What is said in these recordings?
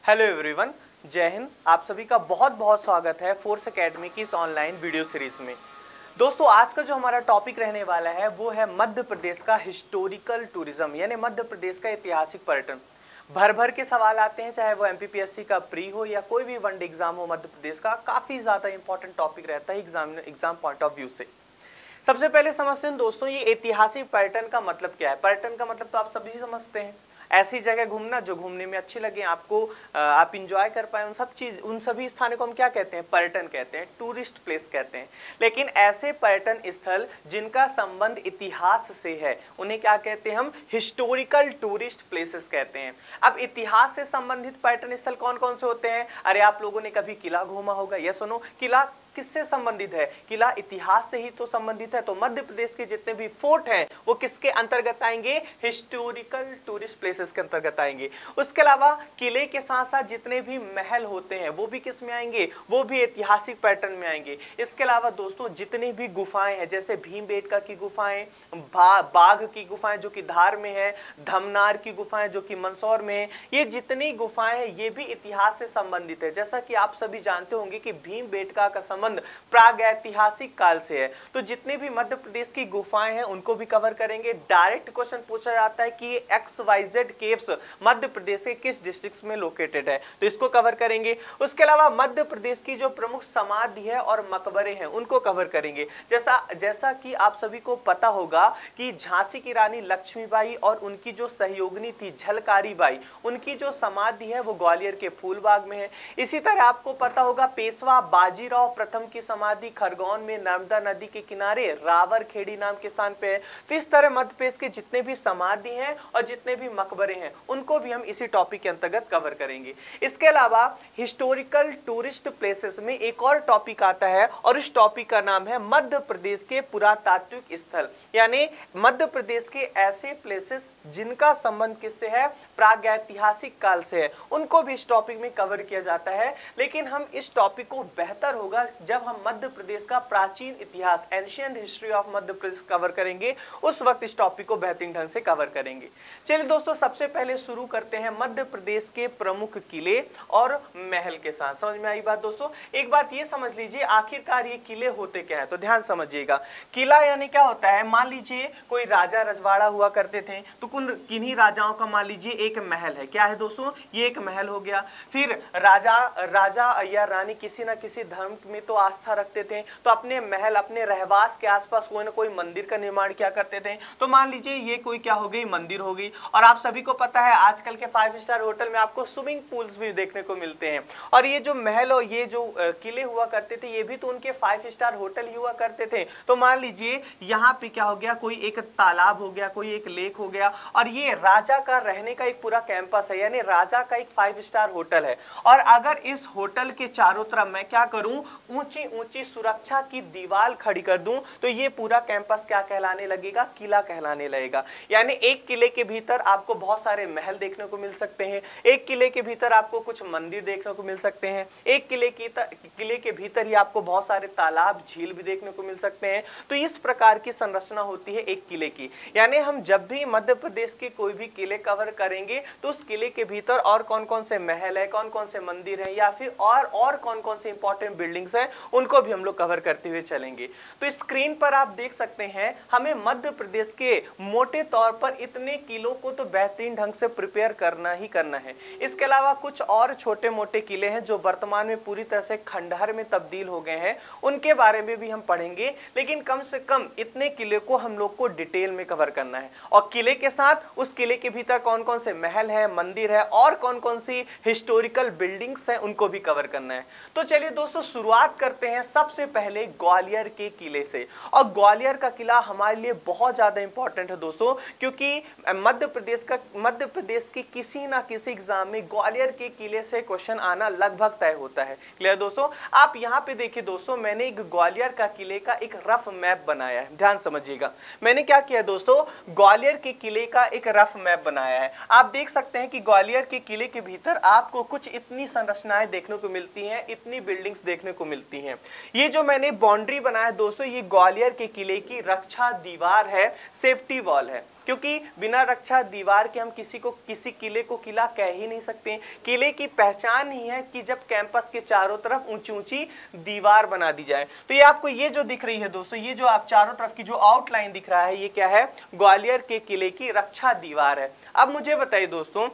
Hello everyone, जय हिंद। आप सभी का बहुत बहुत स्वागत है फोर्स एकेडमी की इस ऑनलाइन वीडियो सीरीज में। दोस्तों, आज का जो हमारा टॉपिक रहने वाला है वो है मध्य प्रदेश का हिस्टोरिकल टूरिज्म, यानी मध्य प्रदेश का ऐतिहासिक पर्यटन। भर भर के सवाल आते हैं, चाहे वो एमपीपीएससी का प्री हो या कोई भी वनडे एग्जाम हो। मध्य प्रदेश का काफी ज्यादा इंपॉर्टेंट टॉपिक रहता है एग्जाम पॉइंट ऑफ व्यू से। सबसे पहले समझते हैं दोस्तों, ये ऐतिहासिक पर्यटन का मतलब क्या है। पर्यटन का मतलब तो आप सभी समझते हैं, ऐसी जगह घूमना जो घूमने में अच्छी लगे आपको, आप इंजॉय कर पाए, उन सभी स्थानों को हम क्या कहते हैं? पर्यटन कहते हैं, टूरिस्ट प्लेस कहते हैं। लेकिन ऐसे पर्यटन स्थल जिनका संबंध इतिहास से है उन्हें क्या कहते हैं? हम हिस्टोरिकल टूरिस्ट प्लेसेस कहते हैं। अब इतिहास से संबंधित पर्यटन स्थल कौन कौन से होते हैं? अरे आप लोगों ने कभी किला घूमा होगा, ये सुनो, किला किससे संबंधित है? किला इतिहास से ही तो संबंधित है। तो मध्य प्रदेश के जितने भी फोर्ट हैं वो किसके अंतर्गत आएंगे? हिस्टोरिकल टूरिस्ट प्लेसेस के अंतर्गत आएंगे। उसके अलावा किले के साथ साथ जितने भी महल होते हैं वो भी किस में आएंगे? वो भी ऐतिहासिक पैटर्न में आएंगे। इसके अलावा दोस्तों जितनी भी गुफाएं हैं, जैसे भीमबेटका की गुफाएं, बाघ की गुफाएं जो कि धार में है, धमनार की गुफाएं जो कि मंदसौर में है, ये जितनी गुफाएं हैं ये भी इतिहास से संबंधित है। जैसा कि आप सभी जानते होंगे कि भीमबेटका का संबंध प्राग ऐतिहासिक काल से है। तो जितने भी मध्य प्रदेश की गुफाएं हैं उनको भी कवर करेंगे। डायरेक्ट क्वेश्चन पूछा जाता है कि XYZ केव्स मध्य प्रदेश के किस डिस्ट्रिक्ट में लोकेटेड है, तो इसको कवर करेंगे। उसके अलावा मध्य प्रदेश की जो प्रमुख समाधि है और मकबरे हैं उनको कवर करेंगे। जैसा कि आप सभी को पता होगा कि झांसी की रानी लक्ष्मीबाई और उनकी जो सहयोगिनी थी झलकारी बाई, उनकी जो समाधि है वो ग्वालियर के फूलबाग में है। इसी तरह आपको पता होगा पेशवा बाजीराव प्रथम की समाधि खरगोन में नर्मदा नदी के किनारे रावरखेड़ी नाम के स्थान पे है। तो इस तरह मध्य प्रदेश के जितने भी समाधि हैं और जितने भी मकबरे हैं उनको भी हम इसी टॉपिक के अंतर्गत कवर करेंगे। इसके अलावा हिस्टोरिकल टूरिस्ट प्लेसेस में एक और टॉपिक आता है और इस टॉपिक का नाम है मध्य प्रदेश के पुरातात्विक स्थल, यानी मध्य प्रदेश के ऐसे प्लेसेस जिनका संबंध किससे है? प्रागैतिहासिक काल से है, उनको भी इस टॉपिक में कवर किया जाता है। लेकिन हम इस टॉपिक को बेहतर होगा जब हम मध्य प्रदेश का प्राचीन इतिहास, ancient history of Madhya Pradesh cover करेंगे, उस वक्त इस टॉपिक को बेहतरीन ढंग से कवर करेंगे। चलिए दोस्तों, सबसे पहले शुरू करते हैं मध्य प्रदेश के प्रमुख किले और महल के साथ। समझ में आई बात दोस्तों? एक बात ये समझ लीजिए, आखिरकार ये किले होते क्या है, तो ध्यान समझिएगा। किला यानी क्या होता है? मान लीजिए कोई राजा रजवाड़ा हुआ करते थे, तो किन्हीं राजाओं का मान लीजिए एक महल है। क्या है दोस्तों? ये एक महल हो गया। फिर राजा या रानी किसी ना किसी धर्म में तो आस्था रखते थे, तो अपने महल, अपने रहवास के आसपास कोई ना कोई मंदिर का निर्माण क्या करते थे। तो मान लीजिए ये कोई क्या हो गई? मंदिर हो गई। और आप सभी को पता है आजकल के 5 स्टार होटल में आपको स्विमिंग पूल्स भी देखने को मिलते हैं। और ये जो महल और ये जो किले हुआ करते थे ये भी तो उनके 5 स्टार होटल ही हुआ करते थे। तो मान लीजिए यहाँ पे क्या हो गया? कोई एक तालाब हो गया, कोई एक लेक हो गया, और ये राजा का रहने का एक पूरा कैंपस है, यानी राजा का एक 5 स्टार होटल है। और अगर इस होटल के चारों तरफ मैं क्या करूं? ऊंची ऊंची सुरक्षा की दीवार खड़ी कर दूं, तो ये पूरा कैंपस क्या कहलाने लगेगा? किला कहलाने लगेगा। यानी एक किले के भीतर आपको बहुत सारे महल देखने को मिल सकते हैं, एक किले के भीतर आपको कुछ मंदिर देखने को मिल सकते हैं, एक किले के भीतर ही आपको बहुत सारे तालाब, झील भी देखने को मिल सकते हैं। तो इस प्रकार की संरचना होती है एक किले की। यानी हम जब भी मध्य प्रदेश के कोई भी किले कवर करेंगे तो उस किले के भीतर और कौन कौन से महल है, कौन कौन से मंदिर है, या फिर और कौन कौन से इंपॉर्टेंट बिल्डिंग्स है, उनको भी हम लोग कवर करते हुए चलेंगे। तो स्क्रीन पर आप देख सकते हैं हमें मध्य प्रदेश के मोटे तौर पर इतने किलों को तो बेहतरीन ढंग से प्रिपेयर करना ही करना है। इसके अलावा कुछ और छोटे मोटे किले हैं जो वर्तमान में पूरी तरह से खंडहर में तब्दील हो गए हैं, उनके बारे में भी हम पढ़ेंगे। लेकिन कम से कम इतने किले को हम लोग को डिटेल में कवर करना है, और किले के साथ उस किले के भीतर कौन कौन से महल है, मंदिर है और कौन कौन सी हिस्टोरिकल बिल्डिंग्स है उनको भी कवर करना है। तो चलिए दोस्तों शुरुआत करते हैं सबसे पहले ग्वालियर के किले से। और ग्वालियर का किला हमारे लिए बहुत ज्यादा इंपॉर्टेंट है दोस्तों, क्योंकि मध्य प्रदेश की किसी ना किसी एग्जाम में ग्वालियर के किले से क्वेश्चन आना लगभग तय होता है। क्लियर दोस्तों? आप यहाँ पे देखिए दोस्तों, मैंने एक ग्वालियर का किले का एक रफ मैप बनाया है। ध्यान समझिएगा, मैंने क्या किया दोस्तों? ग्वालियर के किले का एक रफ मैप बनाया है। आप देख सकते हैं कि ग्वालियर के किले के भीतर आपको कुछ इतनी संरचनाएं देखने को मिलती हैं, इतनी बिल्डिंग्स देखने को मिलती हैं। ये जो मैंने बाउंड्री बनाया दोस्तों, ये ग्वालियर के किले की रक्षा दीवार है, सेफ्टी वॉल है। क्योंकि बिना रक्षा दीवार के हम किसी किले को किला कह ही नहीं सकते। किले की पहचान ही है कि जब कैंपस के चारों तरफ ऊंची ऊंची दीवार बना दी जाए। तो ये आपको ये जो दिख रही है दोस्तों, ये जो आप चारों तरफ की जो आउटलाइन दिख रहा है, ये क्या है? ग्वालियर के किले की रक्षा दीवार है। अब मुझे बताइए दोस्तों,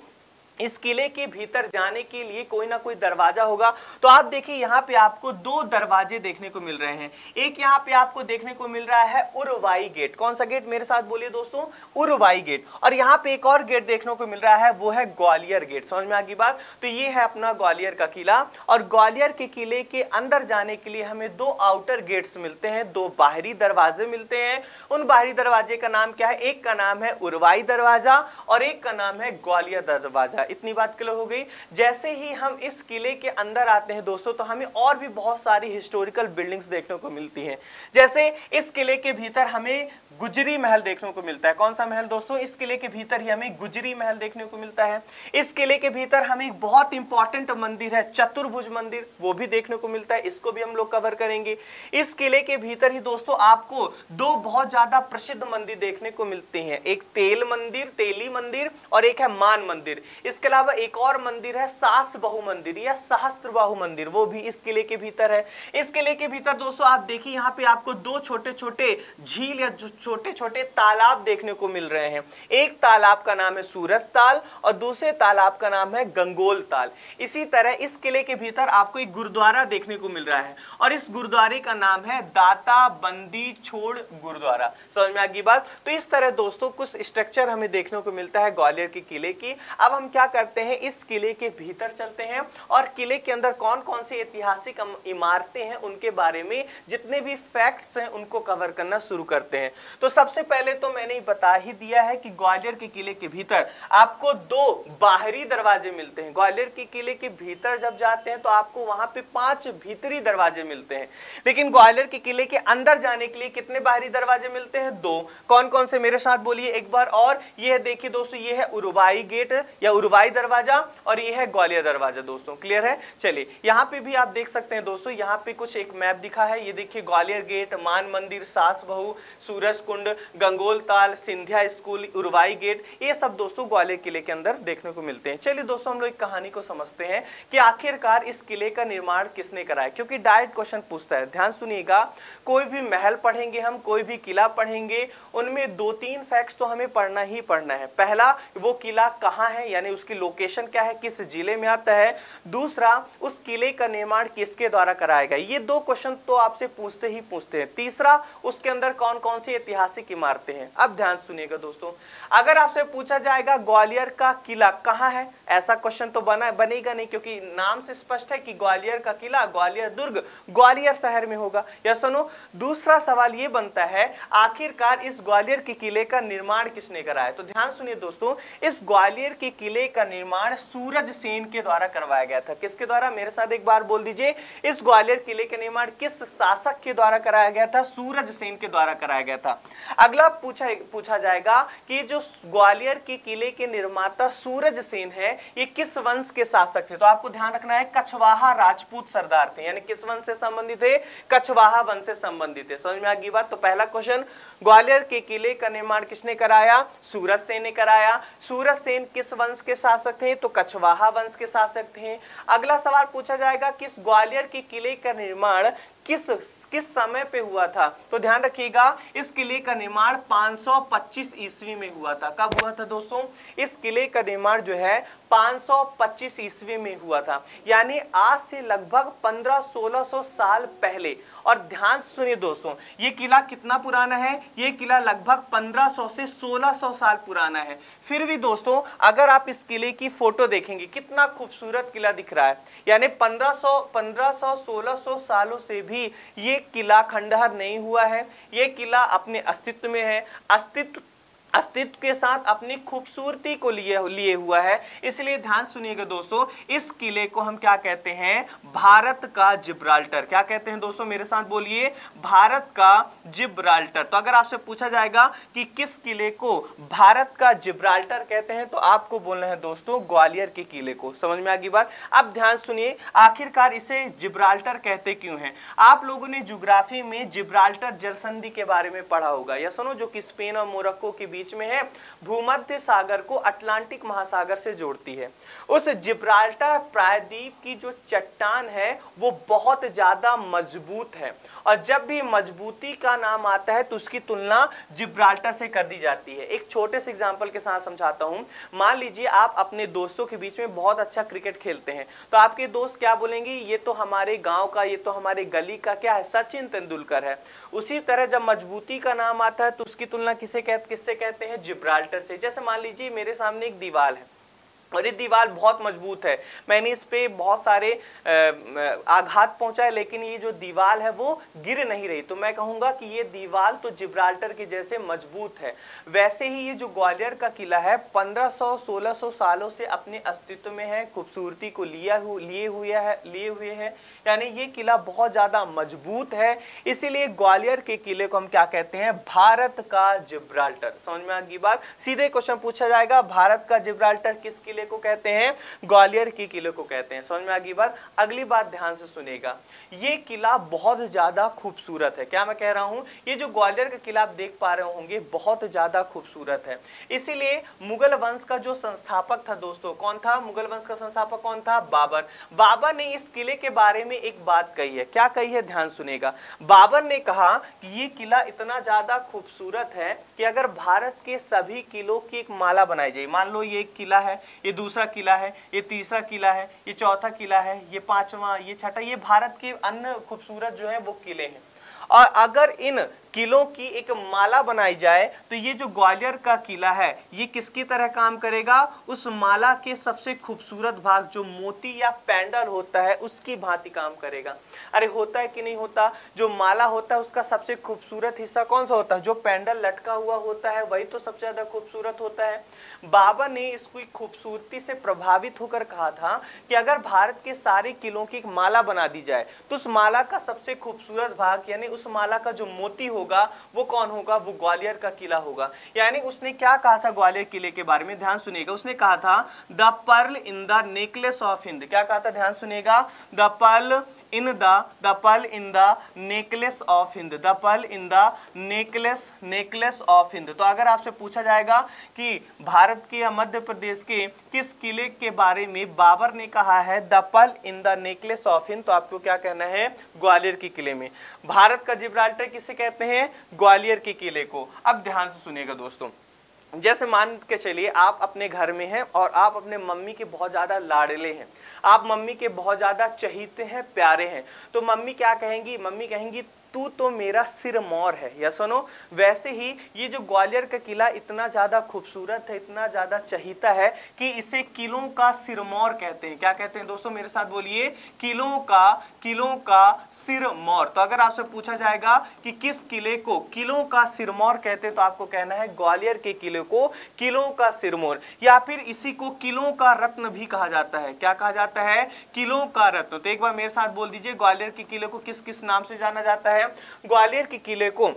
इस किले के भीतर जाने के लिए कोई ना कोई दरवाजा होगा। तो आप देखिए यहाँ पे आपको दो दरवाजे देखने को मिल रहे हैं। एक यहाँ पे आपको देखने को मिल रहा है उरवाई गेट। कौन सा गेट? मेरे साथ बोलिए दोस्तों, उरवाई गेट। और यहाँ पे एक और गेट देखने को मिल रहा है, वो है ग्वालियर गेट। समझ में आ गई बात? तो ये है अपना ग्वालियर का किला। और ग्वालियर के किले के अंदर जाने के लिए हमें दो आउटर गेट्स मिलते हैं, दो बाहरी दरवाजे मिलते हैं। उन बाहरी दरवाजे का नाम क्या है? एक का नाम है उरवाई दरवाजा और एक का नाम है ग्वालियर दरवाजा। इतनी बात क्लियर हो गई। जैसे ही हम इस किले के अंदर आते हैं दोस्तों, तो हमें और भी बहुत सारी हिस्टोरिकल बिल्डिंग्स देखने को मिलती हैं। जैसे इस किले के भीतर हमें गुजरी महल देखने को मिलता है। कौन सा महल दोस्तों? इस किले के भीतर ही हमें गुजरी महल देखने को मिलता है। इस किले के भीतर हमें एक बहुत इंपॉर्टेंट मंदिर है, चतुर्भुज मंदिर, वो भी देखने को मिलता है। इसको भी हम लोग कवर करेंगे। इस किले के भीतर ही दोस्तों आपको दो बहुत ज्यादा प्रसिद्ध मंदिर देखने को मिलते हैं, एक तेल मंदिर, तेली मंदिर, और एक है मान मंदिर। इसके अलावा एक और मंदिर है सास बहु मंदिर या सहस्त्र बाहु मंदिर, वो भी इस किले के भीतर है। इस किले के भीतर दोस्तों आप देखिए यहाँ पे आपको दो छोटे छोटे झील या छोटे छोटे तालाब देखने को मिल रहे हैं। एक तालाब का नाम है सूरज ताल और दूसरे तालाब का नाम है गंगोल ताल। इसी तरह इस किले के भीतर आपको एक गुरुद्वारा देखने को मिल रहा है और इस गुरुद्वारे का नाम है दाता बंदी छोड़ गुरुद्वारा। समझ में आ गई बात? तो इस तरह दोस्तों कुछ स्ट्रक्चर हमें देखने को मिलता है ग्वालियर के किले की। अब हम क्या करते हैं, इस किले के भीतर चलते हैं और किले के अंदर कौन कौन सी ऐतिहासिक इमारतें हैं उनके बारे में जितने भी फैक्ट्स हैं उनको कवर करना शुरू करते हैं। तो सबसे पहले तो मैंने बता ही दिया है कि ग्वालियर के किले के भीतर आपको दो बाहरी दरवाजे मिलते हैं। ग्वालियर के किले के भीतर जब जाते हैं तो आपको वहां पे 5 भीतरी दरवाजे मिलते हैं, लेकिन ग्वालियर के किले के अंदर जाने के लिए कितने बाहरी दरवाजे मिलते हैं? 2। कौन कौन से? मेरे साथ बोलिए एक बार और। ये है, देखिए दोस्तों, ये है उरवाई गेट या उरवाई दरवाजा और ये है ग्वालियर दरवाजा। दोस्तों क्लियर है? चलिए यहाँ पे भी आप देख सकते हैं दोस्तों, यहाँ पे कुछ एक मैप दिखा है। ये देखिए ग्वालियर गेट, मान मंदिर, सास बहू, सूरज कुंड, गंगोल ताल, सिंधिया स्कूल, उरवाई गेट, ये सब दोस्तों ग्वालियर किले के अंदर देखने को मिलते हैं। चलिए दोस्तों हम लोग एक कहानी को समझते हैं कि आखिरकार इस किले का निर्माण किसने कराया, क्योंकि डायरेक्ट क्वेश्चन पूछता है। ध्यान सुनिएगा, कोई भी महल पढ़ेंगे हम, कोई भी किला पढ़ेंगे, उनमें 2-3 फैक्ट्स तो हमें पढ़ना ही पढ़ना है। पहला, वो किला कहाँ है, यानी उसकी लोकेशन क्या है, किस जिले में आता है। दूसरा, उस किले का निर्माण किसके द्वारा कराया गया। ये 2 क्वेश्चन तो आपसे पूछते ही पूछते हैं। तीसरा, उसके अंदर कौन कौन सी ऐतिहासिक इमारतें हैं। अब ध्यान सुनिएगा दोस्तों, अगर आपसे पूछा जाएगा ग्वालियर का किला कहाँ है, ऐसा क्वेश्चन तो बनेगा नहीं, क्योंकि नाम से स्पष्ट है कि ग्वालियर का किला, ग्वालियर दुर्ग ग्वालियर शहर में होगा। या सुनो, दूसरा सवाल ये बनता है आखिरकार इस ग्वालियर के किले का निर्माण किसने कराया। तो ध्यान सुनिए दोस्तों, इस ग्वालियर के किले का निर्माण सूरज सेन के द्वारा करवाया गया था। किसके द्वारा? मेरे साथ एक बार बोल दीजिए, इस ग्वालियर किले का निर्माण किस शासक के द्वारा कराया गया था? सूरज सेन के द्वारा कराया गया था। अगला पूछा जाएगा कि जो ग्वालियर के किले के निर्माता सूरज सेन है, ये किस वंश के शासक थे। तो आपको ध्यान रखना है, कछवाहा राजपूत सरदार थे, यानी किस वंश से संबंधित थे? कछवाहा वंश से संबंधित थे। समझ में आ गई बात? तो पहला क्वेश्चन, ग्वालियर के किले का निर्माण किसने कराया? सूरज सेन ने कराया। सूरज सेन किस वंश के शासक थे? तो कछवाहा वंश के शासक थे। अगला सवाल पूछा जाएगा, किस ग्वालियर के किले का निर्माण किस समय पे हुआ था। तो ध्यान रखिएगा, इस किले का निर्माण 525 ईस्वी में हुआ था। कब हुआ था दोस्तों? इस किले का निर्माण जो है 525 ईस्वी में हुआ था, यानी आज से लगभग 1500-1600 साल पहले। और ध्यान सुनिए दोस्तों, ये किला कितना पुराना है? ये किला लगभग 1500 से 1600 साल पुराना है। फिर भी दोस्तों अगर आप इस किले की फोटो देखेंगे, कितना खूबसूरत किला दिख रहा है, यानी 1500-1600 सालों से भी ये किला खंडहर नहीं हुआ है। ये किला अपने अस्तित्व में है, अस्तित्व के साथ अपनी खूबसूरती को लिए हुआ है। इसलिए ध्यान सुनिएगा दोस्तों, इस किले को हम क्या कहते हैं? भारत का जिब्राल्टर। क्या कहते हैं दोस्तों? मेरे साथ बोलिए, भारत का जिब्राल्टर। तो अगर आपसे पूछा जाएगा कि किस किले को भारत का जिब्राल्टर कहते हैं, तो आपको बोलना है दोस्तों ग्वालियर के किले को। समझ में आ गई बात? अब ध्यान सुनिए, आखिरकार इसे जिब्राल्टर कहते क्यों हैं। आप लोगों ने ज्योग्राफी में जिब्राल्टर जल संधि के बारे में पढ़ा होगा, या सुनो, जो कि स्पेन और मोरक्को के बीच बीच में है, भूमध्य सागर को अटलांटिक महासागर से जोड़ती है। उस जिब्राल्टर प्रायद्वीप की जो चट्टान है वो बहुत ज्यादा मजबूत है, और जब भी मजबूती का नाम आता है तो उसकी तुलना जिब्राल्टर से कर दी जाती है। एक छोटे से एग्जांपल के साथ समझाता हूं। मान लीजिए आप अपने दोस्तों के बीच में बहुत अच्छा क्रिकेट खेलते हैं, तो आपके दोस्त क्या बोलेंगे, ये तो हमारे गांव का, ये तो हमारे गली का क्या है, सचिन तेंदुलकर है। उसी तरह जब मजबूती का नाम आता है तो उसकी तुलना किससे कहते हैं, जिब्राल्टर से। जैसे मान लीजिए मेरे सामने एक दीवार है और ये दीवार बहुत मजबूत है, मैंने इस पे बहुत सारे आघात पहुंचाए, लेकिन ये जो दीवार है वो गिर नहीं रही, तो मैं कहूंगा कि ये दीवार तो जिब्राल्टर के जैसे मजबूत है। वैसे ही ये जो ग्वालियर का किला है 1500-1600 सालों से अपने अस्तित्व में है, खूबसूरती को लिए हुए है, यानी ये किला बहुत ज्यादा मजबूत है। इसीलिए ग्वालियर के किले को हम क्या कहते हैं, भारत का जिब्राल्टर। समझ में आ गई बात। सीधे क्वेश्चन पूछा जाएगा, भारत का जिब्राल्टर किस किले को कहते हैं, ग्वालियर के किले को कहते हैं। समझ में आ गई बात। अगली बात ध्यान से सुनेगा, ये किला बहुत ज्यादा खूबसूरत है। क्या मैं कह रहा हूं, ये जो ग्वालियर का किला आप देख पा रहे होंगे बहुत ज्यादा खूबसूरत है। इसीलिए मुगल वंश का जो संस्थापक था दोस्तों, कौन था, मुगल वंश का संस्थापक कौन था, बाबर। बाबर ने इस किले के बारे में एक बात कही है। क्या कही है, ध्यान सुनेगा। बाबर ने कहा कि ये किला इतना ज्यादा खूबसूरत है कि अगर भारत के सभी किलों की एक माला बनाई जाए, मान लो ये एक किला है, ये दूसरा किला है, ये तीसरा किला है, ये चौथा किला है, ये पांचवा, ये छठा, ये भारत के अन्य खूबसूरत जो है वो किले हैं, और अगर इन किलों की एक माला बनाई जाए तो ये जो ग्वालियर का किला है ये किसकी तरह काम करेगा, उस माला के सबसे खूबसूरत भाग जो मोती या पेंडल होता है उसकी भांति काम करेगा। अरे होता है कि नहीं होता, जो माला होता है उसका सबसे खूबसूरत हिस्सा कौन सा होता है, जो पेंडल लटका हुआ होता है वही तो सबसे ज्यादा खूबसूरत होता है। बाबर ने इसकी खूबसूरती से प्रभावित होकर कहा था कि अगर भारत के सारे किलों की एक माला बना दी जाए तो उस माला का सबसे खूबसूरत भाग, यानी उस माला का जो मोती होगा वो कौन होगा, वो ग्वालियर का किला होगा। यानी उसने क्या कहा था ग्वालियर किले के बारे में, ध्यान सुनिएगा। उसने कहा था the pearl in the necklace of Hind. क्या कहा था, ध्यान सुनिएगा, the pearl in the necklace of Hind, the pearl in the necklace of Hind. तो अगर आपसे पूछा जाएगा कि भारत के या मध्य प्रदेश के किस किले के बारे में बाबर ने कहा है the pearl in the necklace of Hind, तो आपको क्या कहना है, ग्वालियर के किले में। भारत का जिब्राल्टर किसे कहते हैं, ग्वालियर के किले को। अब ध्यान से सुनिएगा दोस्तों, जैसे मान के चलिए आप अपने घर में हैं और आप अपने मम्मी के बहुत ज्यादा लाडले हैं, आप मम्मी के बहुत ज्यादा चहीते हैं, प्यारे हैं, तो मम्मी क्या कहेंगी, मम्मी कहेंगी तू तो मेरा सिरमौर है, या सुनो। वैसे ही ये जो ग्वालियर का किला इतना ज्यादा खूबसूरत है, इतना ज्यादा चहीता है कि इसे किलों का सिरमौर कहते हैं। क्या कहते हैं दोस्तों, मेरे साथ बोलिए, किलों का सिरमौर। तो अगर आपसे पूछा जाएगा कि किस किले को किलों का सिरमौर कहते हैं तो आपको कहना है ग्वालियर के किले को किलों का सिरमौर, या फिर इसी को किलों का रत्न भी कहा जाता है। क्या कहा जाता है, किलों का रत्न। तो एक बार मेरे साथ बोल दीजिए, ग्वालियर के किले को किस किस नाम से जाना जाता है, ग्वालियर के किले को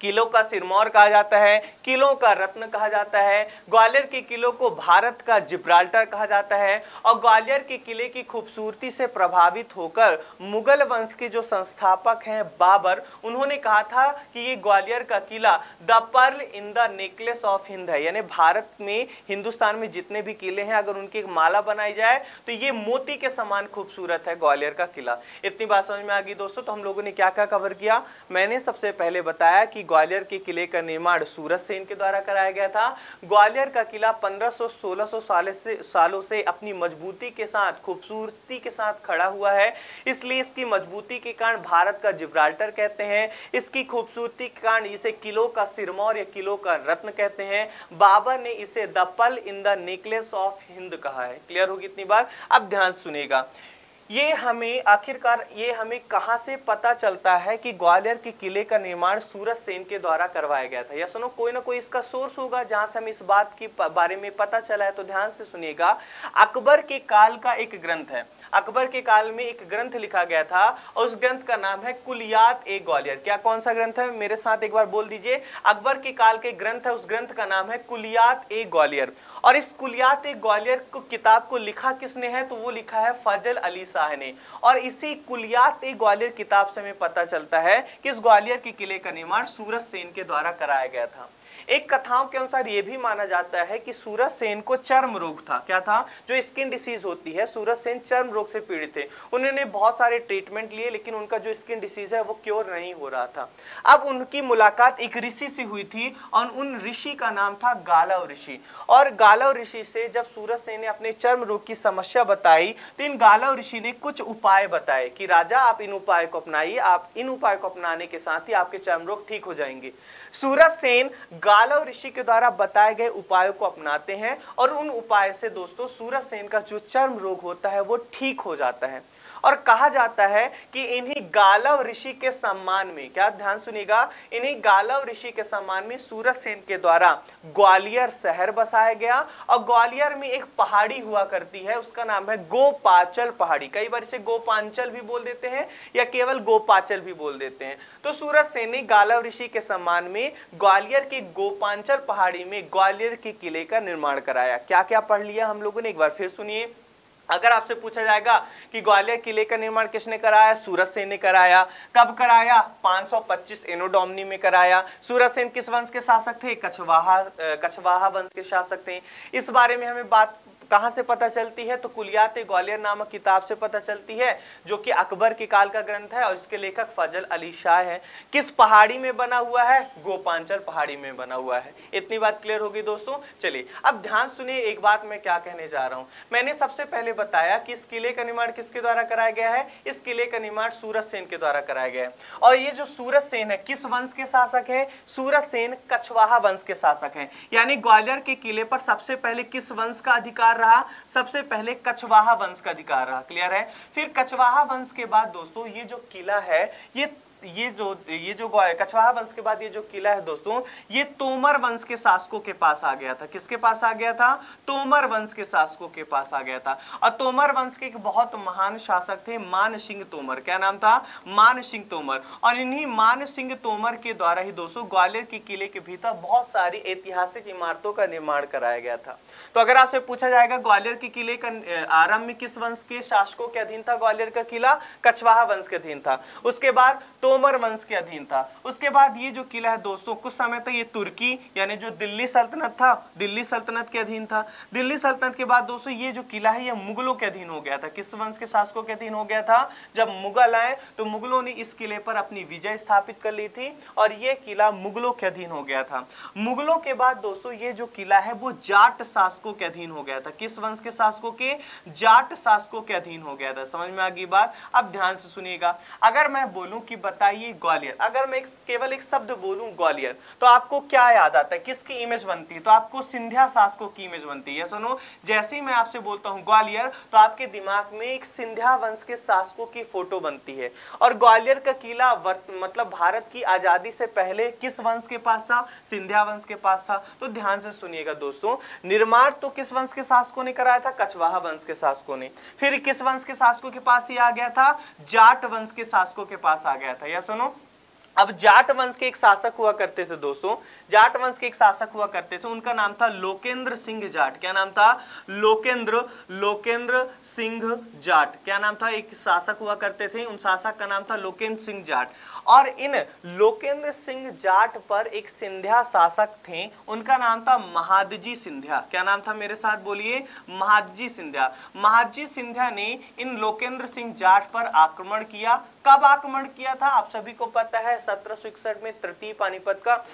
किलों का सिरमौर कहा जाता है, किलों का रत्न कहा जाता है, ग्वालियर के किलों को भारत का जिब्राल्टर कहा जाता है। और ग्वालियर के किले की खूबसूरती से प्रभावित होकर मुगल वंश के जो संस्थापक हैं बाबर, उन्होंने कहा था कि ये ग्वालियर का किला the pearl in the necklace of Hind है, यानी भारत में, हिंदुस्तान में जितने भी किले हैं अगर उनकी एक माला बनाई जाए तो ये मोती के समान खूबसूरत है ग्वालियर का किला। इतनी बात समझ में आ गई दोस्तों। तो हम लोगों ने क्या क्या कवर किया, मैंने सबसे पहले बताया कि ग्वालियर के किले का निर्माण सूरज सेन के द्वारा कराया गया था। ग्वालियर का किला 1500-1600 सालों से अपनी मजबूती के साथ, खूबसूरती के साथ खड़ा हुआ है, इसलिए इसकी मजबूती के कारण भारत का जिब्राल्टर कहते हैं। इसकी खूबसूरती के कारण इसे किलों का सिरमौर या किलों का रत्न कहते हैं। बाबर ने इसे the pearl in the necklace of Hind कहा है। क्लियर होगी इतनी बात। अब ध्यान सुनिएगा, ये हमें आखिरकार ये हमें कहां से पता चलता है कि ग्वालियर के किले का निर्माण सूरज सेन के द्वारा करवाया गया था, या सुनो, कोई ना कोई इसका सोर्स होगा जहां से हमें इस बात के बारे में पता चला है। तो ध्यान से सुनिएगा, अकबर के काल का एक ग्रंथ है, अकबर के काल में एक ग्रंथ लिखा गया था और उस ग्रंथ का नाम है कुलियात ए ग्वालियर। क्या, कौन सा ग्रंथ है, मेरे साथ एक बार बोल दीजिए। अकबर के काल के ग्रंथ है, उस ग्रंथ का नाम है कुलियात ए ग्वालियर। और इस कुलियात ए ग्वालियर को किताब को लिखा किसने है, तो वो लिखा है फजल अली शाह ने। और इसी कुलियात ए ग्वालियर किताब से हमें पता चलता है कि इस ग्वालियर के किले का निर्माण सूरज सेन के द्वारा कराया गया था। एक कथाओं के अनुसार यह भी माना जाता है कि सूरज सेन को चर्म रोग था। क्या था? जो स्किन डिसीज होती है, सूरज सेन चर्म रोग से पीड़ित थे। उन्होंने बहुत सारे ट्रीटमेंट लिए लेकिन उनका जो स्किन डिसीज है वो क्योर नहीं हो रहा था। अब उनकी मुलाकात एक ऋषि से हुई थी और उन ऋषि का नाम था गालव ऋषि। और गालव ऋषि से जब सूरज सेन ने अपने चर्म रोग की समस्या बताई तो इन गालव ऋषि ने कुछ उपाय बताए कि राजा आप इन उपाय को अपनाइए, आप इन उपाय को अपनाने के साथ ही आपके चर्म रोग ठीक हो जाएंगे। सूरज सेन गालव ऋषि के द्वारा बताए गए उपायों को अपनाते हैं और उन उपाय से दोस्तों सूरज सेन का जो चर्म रोग होता है वो ठीक हो जाता है। और कहा जाता है कि इन्हीं गालव ऋषि के सम्मान में, क्या ध्यान सुनिएगा, इन्हीं गालव ऋषि के सम्मान में सूरज सेन के द्वारा ग्वालियर शहर बसाया गया। और ग्वालियर में एक पहाड़ी हुआ करती है, उसका नाम है गोपाचल पहाड़ी। कई बार इसे गोपांचल भी बोल देते हैं या केवल गोपाचल भी बोल देते हैं। तो सूरज सेन ने गालव ऋषि के सम्मान में ग्वालियर की गोपांचल पहाड़ी में ग्वालियर के किले का निर्माण कराया। क्या क्या पढ़ लिया हम लोगों ने, एक बार फिर सुनिए। अगर आपसे पूछा जाएगा कि ग्वालियर किले का निर्माण किसने कराया, सूरज सेन ने कराया। कब कराया? 525 एनो डोमिनी में कराया। सूरज सेन किस वंश के शासक थे? कछवाहा वंश के शासक थे। इस बारे में हमें बात कहां से पता चलती है? तो कुलियात ग्वालियर नामक किताब से पता चलती है, जो कि अकबर के काल का ग्रंथ है और इसके लेखक फजल अली शाह है। किस पहाड़ी में बना हुआ है? गोपांचल पहाड़ी में बना हुआ है। इतनी बात क्लियर होगी दोस्तों। चलिए अब ध्यान सुनिए एक बात मैं क्या कहने जा रहा हूं। मैंने सबसे पहले बताया कि इस किले का निर्माण किसके द्वारा कराया गया है? इस किले का निर्माण सूरज सेन के द्वारा कराया गया है। और ये जो सूरज सेन है किस वंश के शासक है? सूरज सेन कछवाहा वंश के शासक हैं। यानी ग्वालियर के किले पर सबसे पहले किस वंश का अधिकार रहा? सबसे पहले कछवाहा वंश का अधिकार रहा। क्लियर है? फिर कछवाहा वंश के बाद दोस्तों ये जो किला है, ये जो कछवाहा वंश के बाद ये जो किला है दोस्तों, ये तोमर वंश के शासकों के पास आ गया था। किसके पास आ गया था? तोमर वंश के शासकों के पास आ गया था। और तोमर वंश के एक बहुत महान शासक थे मान सिंह तोमर। क्या नाम था? मान सिंह तोमर। और इन्हीं मान सिंह तोमर के द्वारा ही दोस्तों ग्वालियर के किले के भीतर बहुत सारी ऐतिहासिक इमारतों का निर्माण कराया गया था। तो अगर आपसे पूछा जाएगा ग्वालियर के किले का आरंभ में किस वंश के शासकों के अधीन था? ग्वालियर का किला कछवाहा वंश के अधीन था। उसके बाद तोमर वंश के अधीन था। उसके बाद ये जो किला है दोस्तों कुछ समय तक ये तुर्की यानी जो दिल्ली सल्तनत था, दिल्ली सल्तनत के अधीन था। दिल्ली सल्तनत के बाद दोस्तों ये जो किला है ये मुगलों के अधीन हो गया था। किस वंश के शासकों के अधीन हो गया था? जब मुगल आए तो मुगलों ने इस किले पर अपनी विजय स्थापित कर ली थी और ये किला मुगलों के अधीन हो गया था। मुगलों के बाद दोस्तों ये जो किला है वो जाट शासकों के अधीन हो गया था। किस वंश के शासकों के? जाट शासकों के अधीन हो गया था। समझ में आ गई बात? अब ध्यान से सुनिएगा। अगर मैं बोलूं कि बताइए ग्वालियर, अगर मैं केवल एक शब्द बोलूं ग्वालियर तो आपको क्या याद आता है? किसकी इमेज बनती है? तो आपको सिंधिया शासकों की इमेज बनती है। सुनो, जैसे ही मैं आपसे बोलता हूं ग्वालियर तो आपके दिमाग में एक सिंधिया वंश के शासकों की फोटो बनती है। और ग्वालियर का किला मतलब भारत की आजादी से पहले किस वंश के पास था? सिंधिया वंश के पास था। तो ध्यान से सुनिएगा दोस्तों, निर्माण तो किस वंश के शासकों ने कराया था? कछवाहा वंश के शासकों ने। फिर किस वंश के शासकों के पास ही आ गया था? जाट वंश के शासकों के पास आ गया था। या सुनो, अब जाट वंश के एक शासक हुआ करते थे दोस्तों, जाट वंश के एक शासक हुआ करते थे, उनका नाम था लोकेंद्र सिंह जाट। क्या नाम था? लोकेंद्र सिंह जाट। क्या नाम था? एक शासक हुआ करते थे, उन शासक का नाम था लोकेंद्र सिंह जाट। और इन लोकेंद्र सिंह जाट पर एक सिंधिया शासक थे, उनका नाम था महादजी सिंधिया। क्या नाम था? मेरे साथ बोलिए, महादजी सिंधिया। महादजी सिंधिया ने इन लोकेंद्र सिंह जाट पर आक्रमण किया। कब आक्रमण किया था? आप सभी को पता है 1761 में तृतीय पानीपत का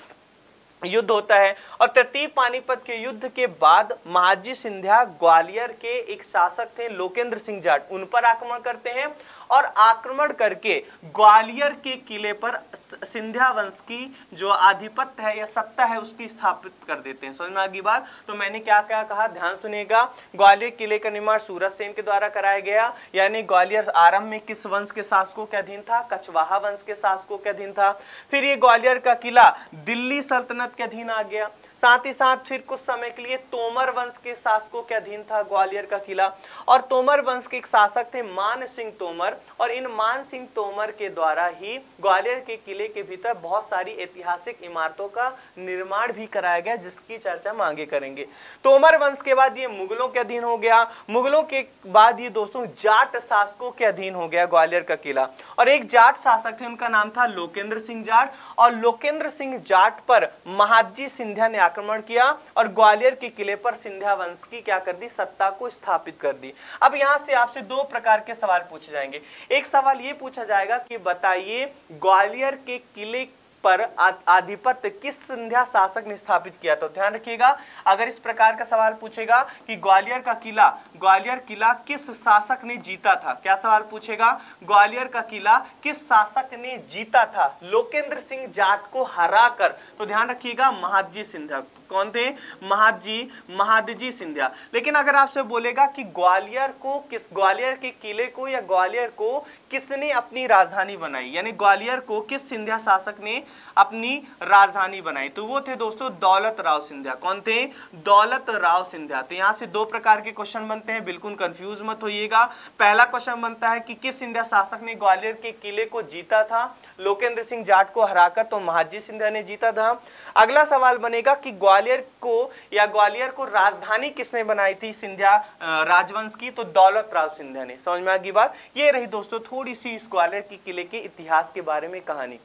युद्ध होता है। और तृतीय पानीपत के युद्ध के बाद महादजी सिंधिया ग्वालियर के एक शासक थे लोकेंद्र सिंह जाट, उन पर आक्रमण करते हैं और आक्रमण करके ग्वालियर के किले पर सिंधिया वंश की जो आधिपत्य है या सत्ता है उसकी स्थापित कर देते हैं। समझ में आ गई बात? तो मैंने क्या क्या कहा, ध्यान सुनिएगा। ग्वालियर किले का निर्माण सूरज सेन के द्वारा कराया गया, यानी ग्वालियर आरंभ में किस वंश के शासकों के अधीन था? कछवाहा वंश के शासकों के अधीन था। फिर ये ग्वालियर का किला दिल्ली सल्तनत के अधीन आ गया। साथ ही साथ फिर कुछ समय के लिए तोमर वंश के शासकों के अधीन था ग्वालियर का किला, और तोमर वंश के एक शासक थे मान सिंह तोमर, और इन मान सिंह तोमर के द्वारा ही ग्वालियर के किले के भीतर बहुत सारी ऐतिहासिक इमारतों का निर्माण भी कराया गया, जिसकी चर्चा हम आगे करेंगे। तोमर वंश के बाद ये मुगलों के अधीन हो गया, मुगलों के बाद ये दोस्तों जाट शासकों के अधीन हो गया ग्वालियर का किला, और एक जाट शासक थे, उनका नाम था लोकेंद्र सिंह जाट, और लोकेंद्र सिंह जाट पर महादजी सिंधिया ने आक्रमण किया और ग्वालियर के किले पर सिंधिया वंश की क्या कर दी, सत्ता को स्थापित कर दी। अब यहां से आपसे दो प्रकार के सवाल पूछे जाएंगे। एक सवाल ये पूछा जाएगा कि बताइए ग्वालियर के किले पर आधिपत्य किस सिंधिया शासक ने स्थापित किया। तो ध्यान रखिएगा, अगर इस प्रकार का सवाल पूछेगा कि ग्वालियर किला किस शासक ने जीता था, क्या सवाल पूछेगा, ग्वालियर का किला किस शासक ने जीता था लोकेंद्र सिंह जाट को हराकर, तो ध्यान रखिएगा महादजी सिंधिया। कौन थे, महादजी सिंधिया। लेकिन अगर आपसे बोलेगा कि ग्वालियर के किले को या ग्वालियर को किसने अपनी राजधानी बनाई, यानी ग्वालियर को किस सिंधिया शासक ने अपनी राजधानी बनाई, तो वो थे दोस्तों दौलत राव सिंधिया। कौन थे, दौलत राव सिंधिया। तो यहां से दो प्रकार के क्वेश्चन बनते हैं, बिल्कुल कंफ्यूज मत होइएगा। पहला क्वेश्चन बनता है कि किस सिंधिया शासक ने ग्वालियर के किले को जीता था, लोकेंद्र सिंह जाट को हराकर, तो महादजी सिंधिया ने जीता था। अगला सवाल बनेगा कि ग्वालियर को राजधानी किसने बनाई थी सिंधिया राजवंश की, तो दौलत राव सिंधिया ने। समझ में आ गई बात। ये रही दोस्तों थोड़ी सी इस ग्वालियर के किले के इतिहास के बारे में कहानी।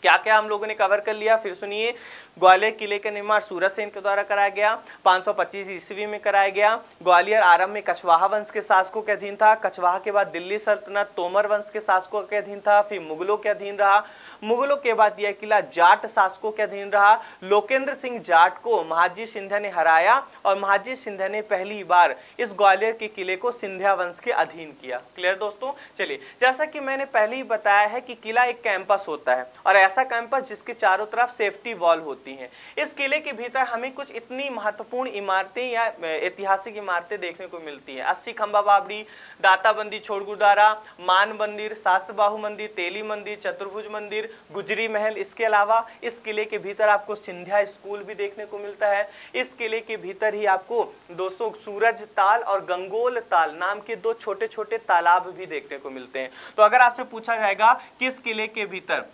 क्या क्या हम लोगों ने कवर कर लिया, फिर सुनिए। ग्वालियर किले का निर्माण सूरज सेन के द्वारा कराया गया, 525 ईस्वी में कराया गया। ग्वालियर आरंभ में कछवाहा वंश के शासकों के अधीन था, कछवाहा के बाद दिल्ली सल्तनत तोमर वंश के शासकों के अधीन था, फिर मुगलों के अधीन रहा। मुगलों के बाद यह किला जाट शासकों के अधीन रहा। लोकेंद्र सिंह जाट को महादजी सिंधिया ने हराया और महादजी सिंधिया ने पहली बार इस ग्वालियर के किले को सिंधिया वंश के अधीन किया। क्लियर दोस्तों। चलिए, जैसा कि मैंने पहले ही बताया है कि किला एक कैंपस होता है, और ऐसा कैंपस जिसके चारों तरफ सेफ्टी वॉल होती हैं। इस किले के भीतर हमें कुछ इतनी महत्वपूर्ण इमारतें या ऐतिहासिक इमारतें देखने को मिलती हैं। 80 खंबा बावड़ी, दाताबंदी छोड़ गुरुद्वारा, मान मंदिर, शास्त्रबाहु मंदिर, तेली मंदिर, चतुर्भुज मंदिर, गुजरी महल। इसके अलावा इस किले के भीतर आपको सिंधिया स्कूल भी देखने को मिलता है। इस किले के भीतर ही आपको दोस्तों सूरज ताल और गंगोल ताल नाम के दो छोटे छोटे तालाब भी देखने को मिलते हैं। तो अगर आपसे पूछा जाएगा किस किले के भीतर,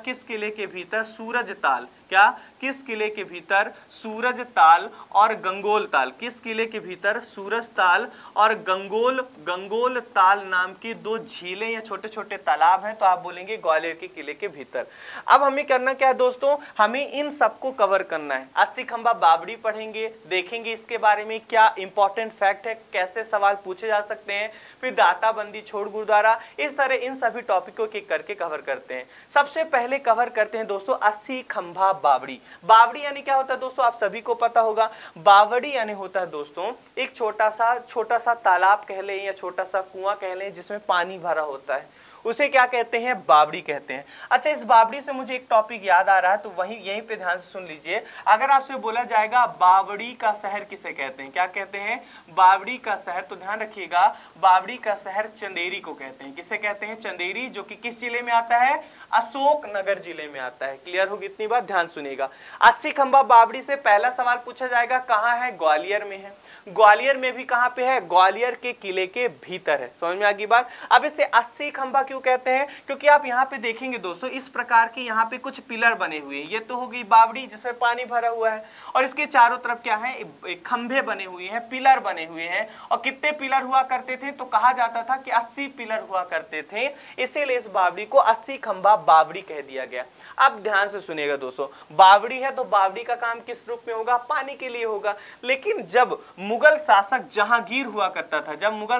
किस किले के भीतर सूरज ताल, क्या किस किले के भीतर सूरज ताल और गंगोल ताल, किस किले के भीतर सूरज ताल और गंगोल ताल नाम की दो झीलें या छोटे छोटे तालाब हैं, तो आप बोलेंगे ग्वालियर के किले के भीतर। अब हमें करना क्या है दोस्तों, हमें इन सबको कवर करना है। 80 खंबा बावड़ी पढ़ेंगे, देखेंगे इसके बारे में क्या इंपॉर्टेंट फैक्ट है, कैसे सवाल पूछे जा सकते हैं, फिर दाताबंदी छोड़ गुरुद्वारा, इस तरह इन सभी टॉपिकों के करके कवर करते हैं। सबसे पहले कवर करते हैं दोस्तों 80 खंबा बावड़ी। बावड़ी यानी क्या होता है दोस्तों, आप सभी को पता होगा। बावड़ी यानी होता है दोस्तों एक छोटा सा तालाब कह लें या छोटा सा कुआं कह लें जिसमें पानी भरा होता है, उसे क्या कहते हैं, बावड़ी कहते हैं। अच्छा, इस बावड़ी से मुझे एक टॉपिक याद आ रहा है, तो यहीं पे ध्यान से सुन लीजिए। अगर आपसे बोला जाएगा बावड़ी का शहर किसे कहते हैं, क्या कहते हैं, बावड़ी का शहर, तो ध्यान रखिएगा बावड़ी का शहर चंदेरी को कहते हैं। किसे कहते हैं, चंदेरी, जो कि किस जिले में आता है, अशोकनगर जिले में आता है। क्लियर होगी इतनी बात, ध्यान सुनिएगा। 80 खंबा बावड़ी से पहला सवाल पूछा जाएगा, कहां है, ग्वालियर में है। ग्वालियर में भी कहां पे है, ग्वालियर के किले के भीतर है। समझ में आ गई बात। अब इसे 80 खंबा क्यों कहते हैं, क्योंकि आप यहाँ पे देखेंगे दोस्तों इस प्रकार के यहाँ पे कुछ पिलर बने हुए हैं। ये तो होगी बावड़ी जिसमें पानी भरा हुआ है, और इसके चारों तरफ क्या है, खंभे बने हुए हैं, पिलर बने हुए हैं। और कितने पिलर हुआ करते थे, तो कहा जाता था कि 80 पिलर हुआ करते थे, इसीलिए इस बावड़ी को 80 खंबा बावड़ी कह दिया गया। अब ध्यान से सुनिएगा दोस्तों, बावड़ी है तो बावड़ी का काम किस रूप में होगा, पानी के लिए होगा। लेकिन जब मुगल शासक जहांगीर हुआ करता था, जब मुगल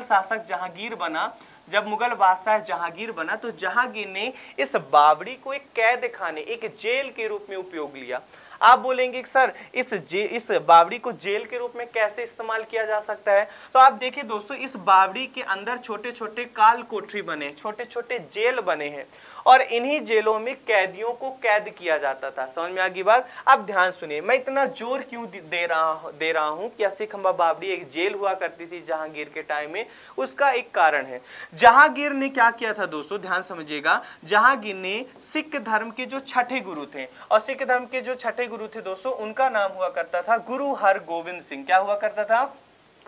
बादशाह जहांगीर बना, तो जहांगीर ने इस बावड़ी को एक कैद खाने, एक जेल के रूप में उपयोग लिया। आप बोलेंगे सर इस बावड़ी को जेल के रूप में कैसे इस्तेमाल किया जा सकता है, तो आप देखिए दोस्तों इस बावड़ी के अंदर छोटे छोटे काल कोठरी बने, छोटे छोटे जेल बने हैं, और इन्हीं जेलों में कैदियों को कैद किया जाता था। समझ में आ गई बात। अब ध्यान सुनिए, मैं इतना जोर क्यों दे रहा हूं कि अस्सी खंबा बावड़ी एक जेल हुआ करती थी जहांगीर के टाइम में, उसका एक कारण है। जहांगीर ने क्या किया था दोस्तों, ध्यान समझिएगा। जहांगीर ने सिख धर्म के जो छठे गुरु थे, और सिख धर्म के जो छठे गुरु थे दोस्तों, उनका नाम हुआ करता था गुरु हरगोविंद सिंह। क्या हुआ करता था?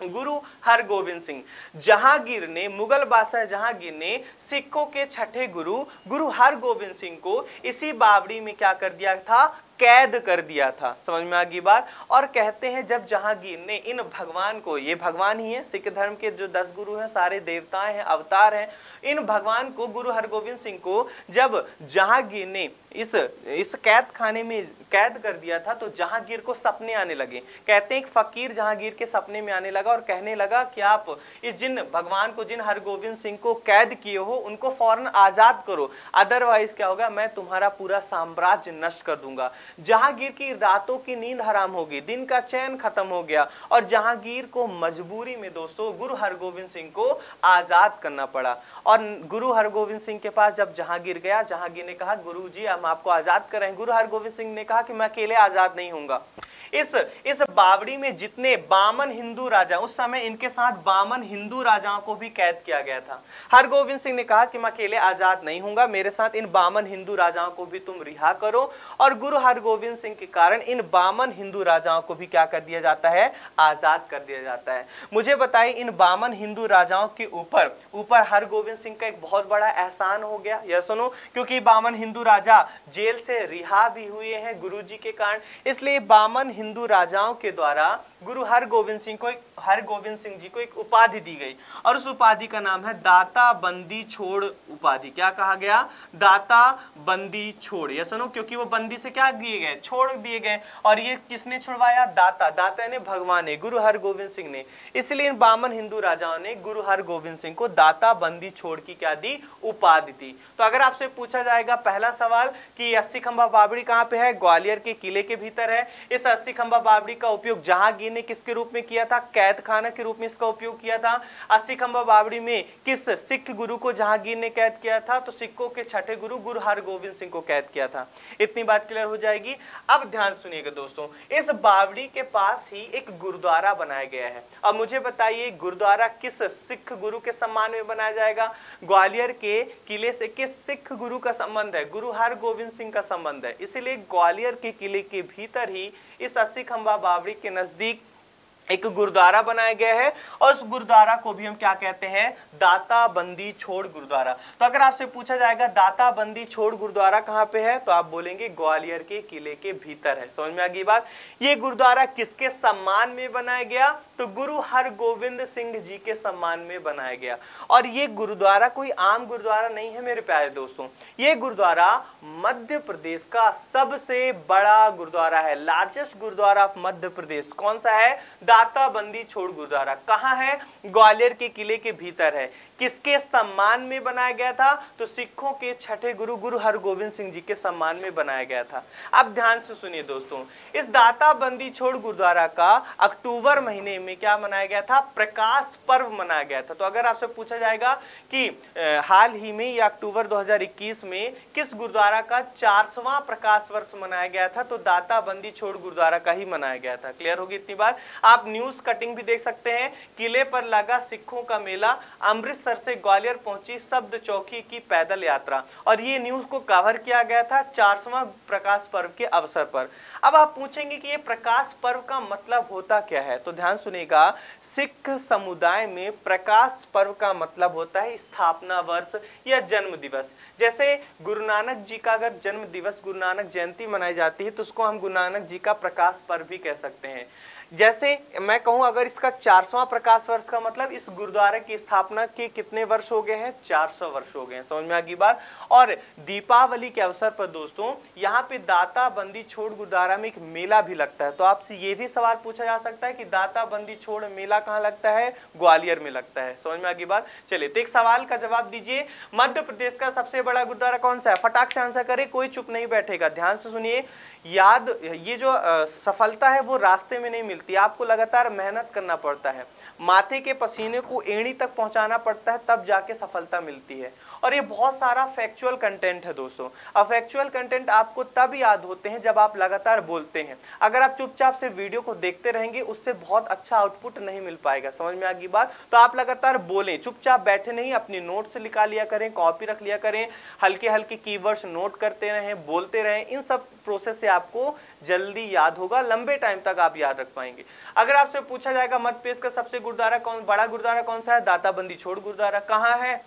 गुरु हरगोविंद सिंह। जहांगीर ने, मुगल बादशाह जहांगीर ने सिखों के छठे गुरु गुरु हरगोविंद सिंह को इसी बावड़ी में क्या कर दिया था? कैद कर दिया था। समझ में आ गई बात। और कहते हैं जब जहांगीर ने इन भगवान को, ये भगवान ही है, सिख धर्म के जो 10 गुरु हैं सारे देवताएं हैं, अवतार हैं, इन भगवान को, गुरु हरगोविंद सिंह को जब जहांगीर ने इस कैद खाने में कैद कर दिया था, तो जहांगीर को सपने आने लगे। कहते हैं एक फकीर जहांगीर के सपने में आने लगा और कहने लगा कि आप इस जिन भगवान को, जिन हरगोविंद सिंह को कैद किए हो, उनको फौरन आजाद करो, अदरवाइज क्या होगा, मैं तुम्हारा पूरा साम्राज्य नष्ट कर दूंगा। जहांगीर की रातों की नींद हराम हो गई, दिन का चैन खत्म हो गया, और जहांगीर को मजबूरी में दोस्तों गुरु हरगोविंद सिंह को आजाद करना पड़ा। और गुरु हरगोविंद सिंह के पास जब जहांगीर गया, जहांगीर ने कहा गुरु जी हम आपको आजाद कर रहे हैं। गुरु हरगोविंद सिंह ने कहा कि मैं अकेले आजाद नहीं होऊंगा। इस बावड़ी में जितने 52 हिंदू राजा, उस समय इनके साथ 52 हिंदू राजाओं को भी कैद किया गया था। हरगोविंद सिंह ने कहा कि मैं अकेले आजाद नहीं होऊंगा, मेरे साथ इन 52 हिंदू राजाओं को भी तुम रिहा करो। और गुरु हरगोविंद सिंह के कारण इन 52 हिंदू राजाओं को भी क्या कर दिया जाता है? आजाद कर दिया जाता है। मुझे बताइए इन 52 हिंदू राजाओं के ऊपर हरगोविंद सिंह का एक बहुत बड़ा एहसान हो गया, यह सुनो, क्योंकि 52 हिंदू राजा जेल से रिहा भी हुए हैं गुरु जी के कारण। इसलिए 52 हिंदू राजाओं के द्वारा गुरु हरगोविंद सिंह जी को एक उपाधि दी गई, और उस उपाधि का नाम है दाता बंदी छोड़ उपाधि। क्या कहा गया? दाता बंदी छोड़। ये सुनो, क्योंकि वो बंदी से क्या दिए गए? छोड़ दिए गए। और ये किसने छुड़वाया? दाता ने भगवान ने, गुरु हरगोविंद सिंह ने। इसलिए इन 52 हिंदू राजाओं ने गुरु हरगोविंद सिंह को दाता बंदी छोड़ की क्या दी? उपाधि दी। तो अगर आपसे पूछा जाएगा पहला सवाल कि अस्सी खंबा बावड़ी कहां पे है? ग्वालियर के किले के भीतर है। इस अस्सी खंबा बावड़ी का उपयोग जहांगीर ने किसके रूप में किया था? कैद खाना के रूप में इसका उपयोग किया था। अस्सी खंबा बावड़ी में किस सिख गुरु को जहांगीर ने कैद किया था? तो सिखों के छठे गुरु गुरु हरगोविंद सिंह को कैद किया था। इतनी बात क्लियर हो जाएगी। अब ध्यान सुनिएगा दोस्तों, इस बावड़ी के पास ही एक गुरुद्वारा बनाया गया है। अब मुझे बताइए गुरुद्वारा किस सिख गुरु के सम्मान में बनाया जाएगा? ग्वालियर के किले से किस सिख गुरु का संबंध है? गुरु हरगोविंद सिंह का संबंध है। इसलिए ग्वालियर के किले के भीतर ही इस अस्सी खंबा बावड़ी के नजदीक एक गुरुद्वारा बनाया गया है, और उस गुरुद्वारा को भी हम क्या कहते हैं? दाता बंदी छोड़ गुरुद्वारा। तो अगर आपसे पूछा जाएगा दाता बंदी छोड़ गुरुद्वारा कहां पे है, तो आप बोलेंगे ग्वालियर के किले के भीतर है। समझ में आ गई बात। ये गुरुद्वारा किसके सम्मान में बनाया गया? तो गुरु हरगोविंद सिंह जी के सम्मान में बनाया गया। और ये गुरुद्वारा कोई आम गुरुद्वारा नहीं है मेरे प्यारे दोस्तों, ये गुरुद्वारा मध्य प्रदेश का सबसे बड़ा गुरुद्वारा है, लार्जेस्ट गुरुद्वारा ऑफ मध्य प्रदेश। कौन सा है? दाता बंदी छोड़ गुरुद्वारा। कहां है? ग्वालियर के किले के भीतर है। किसके सम्मान में बनाया गया था? तो सिखों के छठे गुरु गुरु हरगोविंद सिंह जी के सम्मान में बनाया गया था। अब ध्यान से सुनिए दोस्तों, इस दाता बंदी छोड़ गुरुद्वारा का अक्टूबर महीने में क्या मनाया गया था? प्रकाश पर्व मनाया गया था। तो अगर आपसे पूछा जाएगा कि हाल ही में या अक्टूबर 2021 में किस गुरुद्वारा का 400वां प्रकाश वर्ष मनाया गया था, तो दाता बंदी छोड़ गुरुद्वारा का ही मनाया गया था। क्लियर होगी इतनी बात। आप न्यूज कटिंग भी देख सकते हैं। किले पर लगा सिखों का मेला, अमृतसर से ग्वालियर पहुंची शब्द चौकी की पैदल यात्रा, और ये न्यूज को कवर किया गया था 400वां प्रकाश पर्व के अवसर पर। अब आप पूछेंगे कि ये प्रकाश पर्व का मतलब होता क्या है, तो ध्यान सुनिएगा। सिख समुदाय में प्रकाश पर्व का मतलब होता है स्थापना वर्ष या जन्म दिवस। जैसे गुरु नानक जी का अगर जन्म दिवस, गुरु नानक जयंती मनाई जाती है, तो उसको हम गुरु नानक जी का प्रकाश पर्व भी कह सकते हैं। जैसे मैं कहूं अगर इसका 400वां प्रकाश वर्ष का मतलब इस गुरुद्वारे की स्थापना के कितने वर्ष हो गए हैं? 400 वर्ष हो गए हैं। समझ में आ गई बात। और दीपावली के अवसर पर दोस्तों यहाँ पे दाता बंदी छोड़ गुरुद्वारा में एक मेला भी लगता है। तो आपसे ये भी सवाल पूछा जा सकता है कि दाता बंदी छोड़ मेला कहाँ लगता है? ग्वालियर में लगता है। समझ में आ गई बात। चलिए तो एक सवाल का जवाब दीजिए, मध्य प्रदेश का सबसे बड़ा गुरुद्वारा कौन सा है? फटाक से आंसर करे, कोई चुप नहीं बैठेगा। ध्यान से सुनिए, याद, ये जो सफलता है वो रास्ते में नहीं मिलती, मिलती है, आपको लगातार मेहनत करना पड़ता है, माथे के पसीने को एड़ी तक पहुंचाना पड़ता है, तब जाके सफलता मिलती है। और ये बहुत सारा फैक्चुअल कंटेंट है दोस्तों। अब फैक्चुअल कंटेंट आपको तब याद होते हैं जब आप लगातार बोलते हैं। अगर आप चुपचाप से वीडियो को देखते रहेंगे उससे बहुत अच्छा आउटपुट नहीं मिल पाएगा। समझ में आ गई बात? तो आप लगातार बोलें, चुपचाप बैठे नहीं, अपनी नोट से निकाल लिया करें, कॉपी रख लिया करें, हल्के हल्के कीवर्ड्स नोट करते रहें, बोलते रहें। इन सब प्रोसेस से आपको जल्दी याद होगा, लंबे टाइम तक आप याद रख पाएंगे। अगर आपसे पूछा जाएगा मध्य प्रदेश का सबसे बड़ा गुरुद्वारा कौन सा है, दाताबंदी छोड़ गुरुद्वारा कहाँ है,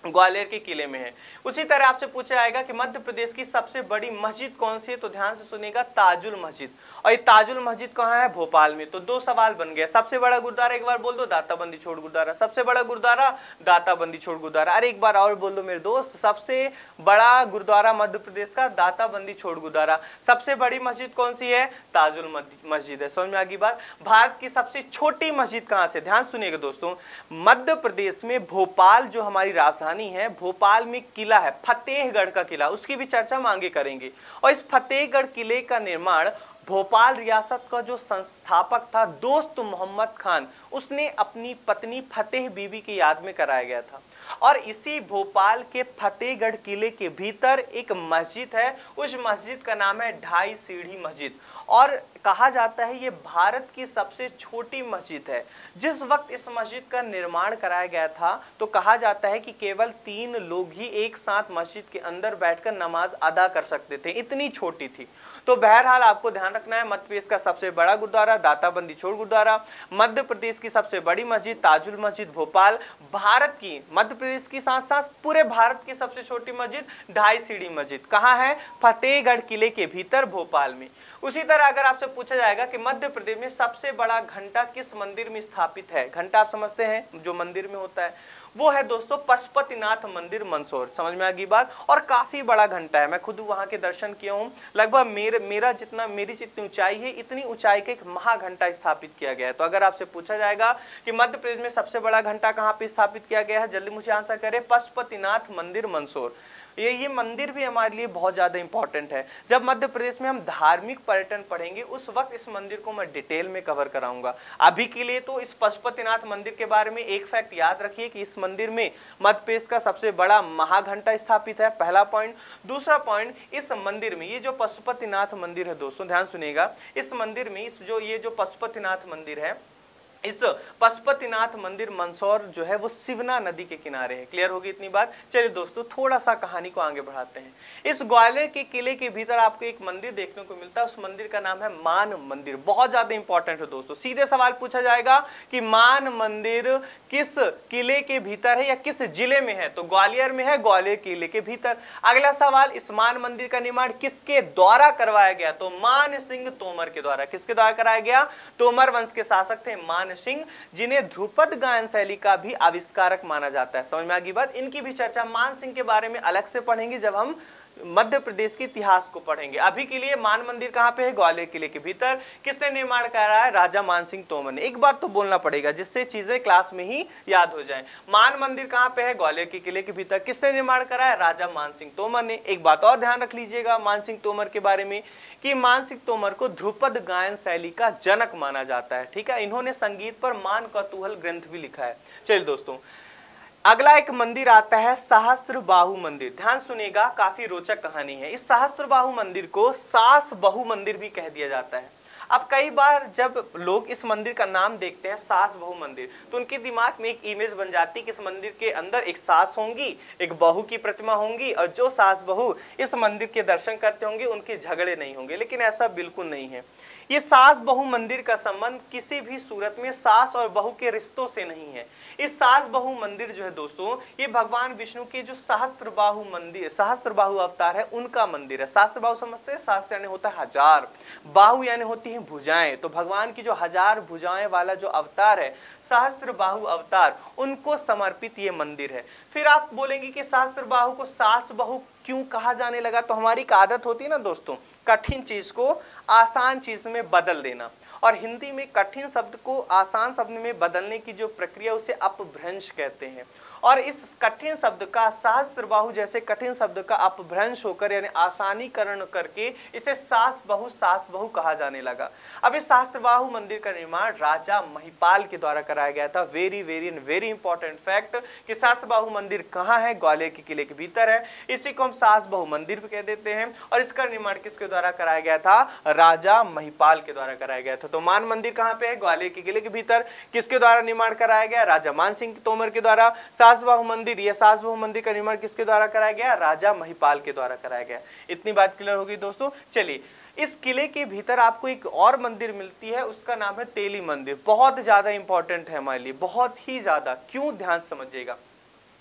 ग्वालियर के किले में है। उसी तरह आपसे पूछा जाएगा कि मध्य प्रदेश की सबसे बड़ी मस्जिद कौन सी है, तो ध्यान से सुनिएगा, ताजुल मस्जिद। और ये ताजुल मस्जिद कहाँ है, भोपाल में। तो दो सवाल बन गया। सबसे बड़ा गुरुद्वारा एक बार बोल दो, दाताबंदी छोड़ गुरुद्वारा। सबसे बड़ा गुरुद्वारा, दाताबंदी छोड़ गुरुद्वारा। अरे एक बार और बोल दो मेरे दोस्त, सबसे बड़ा गुरुद्वारा मध्य प्रदेश का दाताबंदी छोड़ गुरुद्वारा। सबसे बड़ी मस्जिद कौन सी है, ताजुल मस्जिद है। समझ में आ गई बात? भारत की सबसे छोटी मस्जिद कहाँ से, ध्यान सुनिएगा दोस्तों, मध्य प्रदेश में भोपाल जो हमारी राजधानी है, भोपाल में किला है, फतेहगढ़ का किला, उसकी भी चर्चा हम आगे करेंगे। और इस फतेहगढ़ किले का निर्माण भोपाल रियासत का जो संस्थापक था दोस्त मोहम्मद खान, उसने अपनी पत्नी फतेह बीबी की याद में कराया गया था। और इसी भोपाल के फतेहगढ़ किले के भीतर एक मस्जिद है, उस मस्जिद का नाम है ढाई सीढ़ी मस्जिद। और कहा जाता है ये भारत की सबसे छोटी मस्जिद है। जिस वक्त इस मस्जिद का निर्माण कराया गया था तो कहा जाता है कि केवल 3 लोग ही एक साथ मस्जिद के अंदर बैठकर नमाज अदा कर सकते थे, इतनी छोटी थी। तो बहरहाल आपको ध्यान रखना है, मध्य प्रदेश का सबसे बड़ा गुरुद्वारा दाताबंदी छोड़ गुरुद्वारा, मध्य प्रदेश की सबसे बड़ी मस्जिद ताजुल मस्जिद भोपाल, भारत की, मध्य प्रदेश की साथ साथ पूरे भारत की सबसे छोटी मस्जिद ढाई सीढ़ी मस्जिद कहाँ है, फतेहगढ़ किले के भीतर भोपाल में। उसी तरह अगर आपसे पूछा जाएगा कि मध्य प्रदेश में सबसे बड़ा घंटा किस मंदिर में स्थापित है, घंटा आप समझते हैं जो मंदिर में होता है, वो है दोस्तों पशुपतिनाथ मंदिर मंदसौर। समझ में आ गई बात? और काफी बड़ा घंटा है, मैं खुद वहां के दर्शन किया हूँ। लगभग मेरी जितनी ऊंचाई है इतनी ऊंचाई का एक महाघंटा स्थापित किया गया है। तो अगर आपसे पूछा जाएगा कि मध्य प्रदेश में सबसे बड़ा घंटा कहाँ पे स्थापित किया गया है, जल्दी मुझे आंसर करें, पशुपतिनाथ मंदिर मंदसौर। ये मंदिर भी हमारे लिए बहुत ज़्यादा इंपॉर्टेंट है। जब मध्य प्रदेश में हम धार्मिक पर्यटन पढ़ेंगे उस वक्त इस मंदिर को मैं डिटेल में कवर कराऊंगा। अभी के लिए तो इस पशुपतिनाथ मंदिर के बारे में एक फैक्ट याद रखिए कि इस मंदिर में मध्य प्रदेश का सबसे बड़ा महाघंटा स्थापित है, पहला पॉइंट। दूसरा पॉइंट, इस मंदिर में ये जो पशुपतिनाथ मंदिर है दोस्तों ध्यान सुनिएगा, इस मंदिर में ये जो पशुपतिनाथ मंदिर है, इस पशुपतिनाथ मंदिर मंदसौर जो है वो सिवना नदी के किनारे है। क्लियर होगी इतनी बात? चलिए दोस्तों थोड़ा सा कहानी को आगे बढ़ाते हैं। इस ग्वालियर के किले के भीतर आपको एक मंदिर देखने को मिलता है, उस मंदिर का नाम है मान मंदिर। बहुत ज्यादा इंपॉर्टेंट है दोस्तों। सीधे सवाल पूछा जाएगा कि मान मंदिर किस किले के भीतर है या किस जिले में है, तो ग्वालियर में है, ग्वालियर किले के भीतर। अगला सवाल, इस मान मंदिर का निर्माण किसके द्वारा करवाया गया, तो मान सिंह तोमर के द्वारा। किसके द्वारा कराया गया? तोमर वंश के शासक थे मान सिंह, जिन्हें ध्रुपद गायन शैली का भी आविष्कारक माना जाता है। समझ में आ गई बात? इनकी भी चर्चा मान सिंह के बारे में अलग से पढ़ेंगे जब हम मध्य प्रदेश के इतिहास को पढ़ेंगे। अभी के लिए मान मंदिर कहाँ पे है? ग्वालियर किले के भीतर। किसने निर्माण कराया है? राजा मान सिंह तोमर ने। एक बार तो बोलना पड़ेगा जिससे चीजें क्लास में ही याद हो जाएं। मान मंदिर कहाँ पे है? ग्वालियर के किले के भीतर। किसने निर्माण कराया? राजा मान सिंह तोमर ने। एक बात और ध्यान रख लीजिएगा मान सिंह तोमर के बारे में कि मान सिंह तोमर को ध्रुपद गायन शैली का जनक माना जाता है। ठीक है, इन्होंने संगीत पर मान कौतूहल ग्रंथ भी लिखा है। चलिए दोस्तों अगला एक मंदिर आता है सहस्त्रबाहु मंदिर। ध्यान सुनिएगा, काफी रोचक कहानी है। इस सहस्त्रबाहु मंदिर को सास बहु मंदिर भी कह दिया जाता है। अब कई बार जब लोग इस मंदिर का नाम देखते हैं सास बहु मंदिर, तो उनके दिमाग में एक इमेज बन जाती है कि इस मंदिर के अंदर एक सास होंगी, एक बहू की प्रतिमा होंगी, और जो सास बहू इस मंदिर के दर्शन करते होंगे उनके झगड़े नहीं होंगे। लेकिन ऐसा बिल्कुल नहीं है। ये सास बहु मंदिर का संबंध किसी भी सूरत में सास और बहू के रिश्तों से नहीं है। इस सास बहु मंदिर जो है दोस्तों, ये भगवान विष्णु के जो सहस्त्रबाहु मंदिर, सहस्त्रबाहु अवतार है, उनका मंदिर है। सहस्त्रबाहु समझते हैं? सहस्त्र यानी होता है हजार, बाहु यानी होती है भुजाएं। तो भगवान की जो हजार भुजाएं वाला जो अवतार है, सहस्त्रबाहु अवतार, उनको समर्पित ये मंदिर है। फिर आप बोलेंगे कि सहस्त्रबाहु को सास बहु क्यों कहा जाने लगा? तो हमारी एक आदत होती है ना दोस्तों, कठिन चीज को आसान चीज में बदल देना। और हिंदी में कठिन शब्द को आसान शब्द में बदलने की जो प्रक्रिया उसे अपभ्रंश कहते हैं। और इस कठिन शब्द का सहस्त्रबाहु जैसे कठिन शब्द का अपभ्रंश होकर यानी आसानीकरण करके इसे सासबहु कहा जाने लगा। अब इस सहस्त्रबाहु मंदिर का निर्माण राजा महिपाल के द्वारा कराया गया था। Very very very important fact कि सहस्त्रबाहु मंदिर कहाँ है, ग्वालियर के किले के भीतर है। इसी को हम सहस्त्रबाहु मंदिर भी कह देते हैं। और इसका निर्माण किसके द्वारा कराया गया था, राजा महिपाल के द्वारा कराया गया था। तो मान मंदिर कहाँ पे है, ग्वालियर के किले के भीतर। किसके द्वारा निर्माण कराया गया, राजा मान सिंह तोमर के द्वारा। सहस्त्रबाहु मंदिर, यह सहस्त्रबाहु मंदिर का निर्माण किसके द्वारा कराया गया, राजा महिपाल के द्वारा कराया गया। इतनी बात क्लियर होगी दोस्तों। चलिए, इस किले के भीतर आपको एक और मंदिर मिलती है, उसका नाम है तेली मंदिर। बहुत ज्यादा इंपॉर्टेंट है हमारे लिए, बहुत ही ज्यादा। क्यों, ध्यान समझिएगा।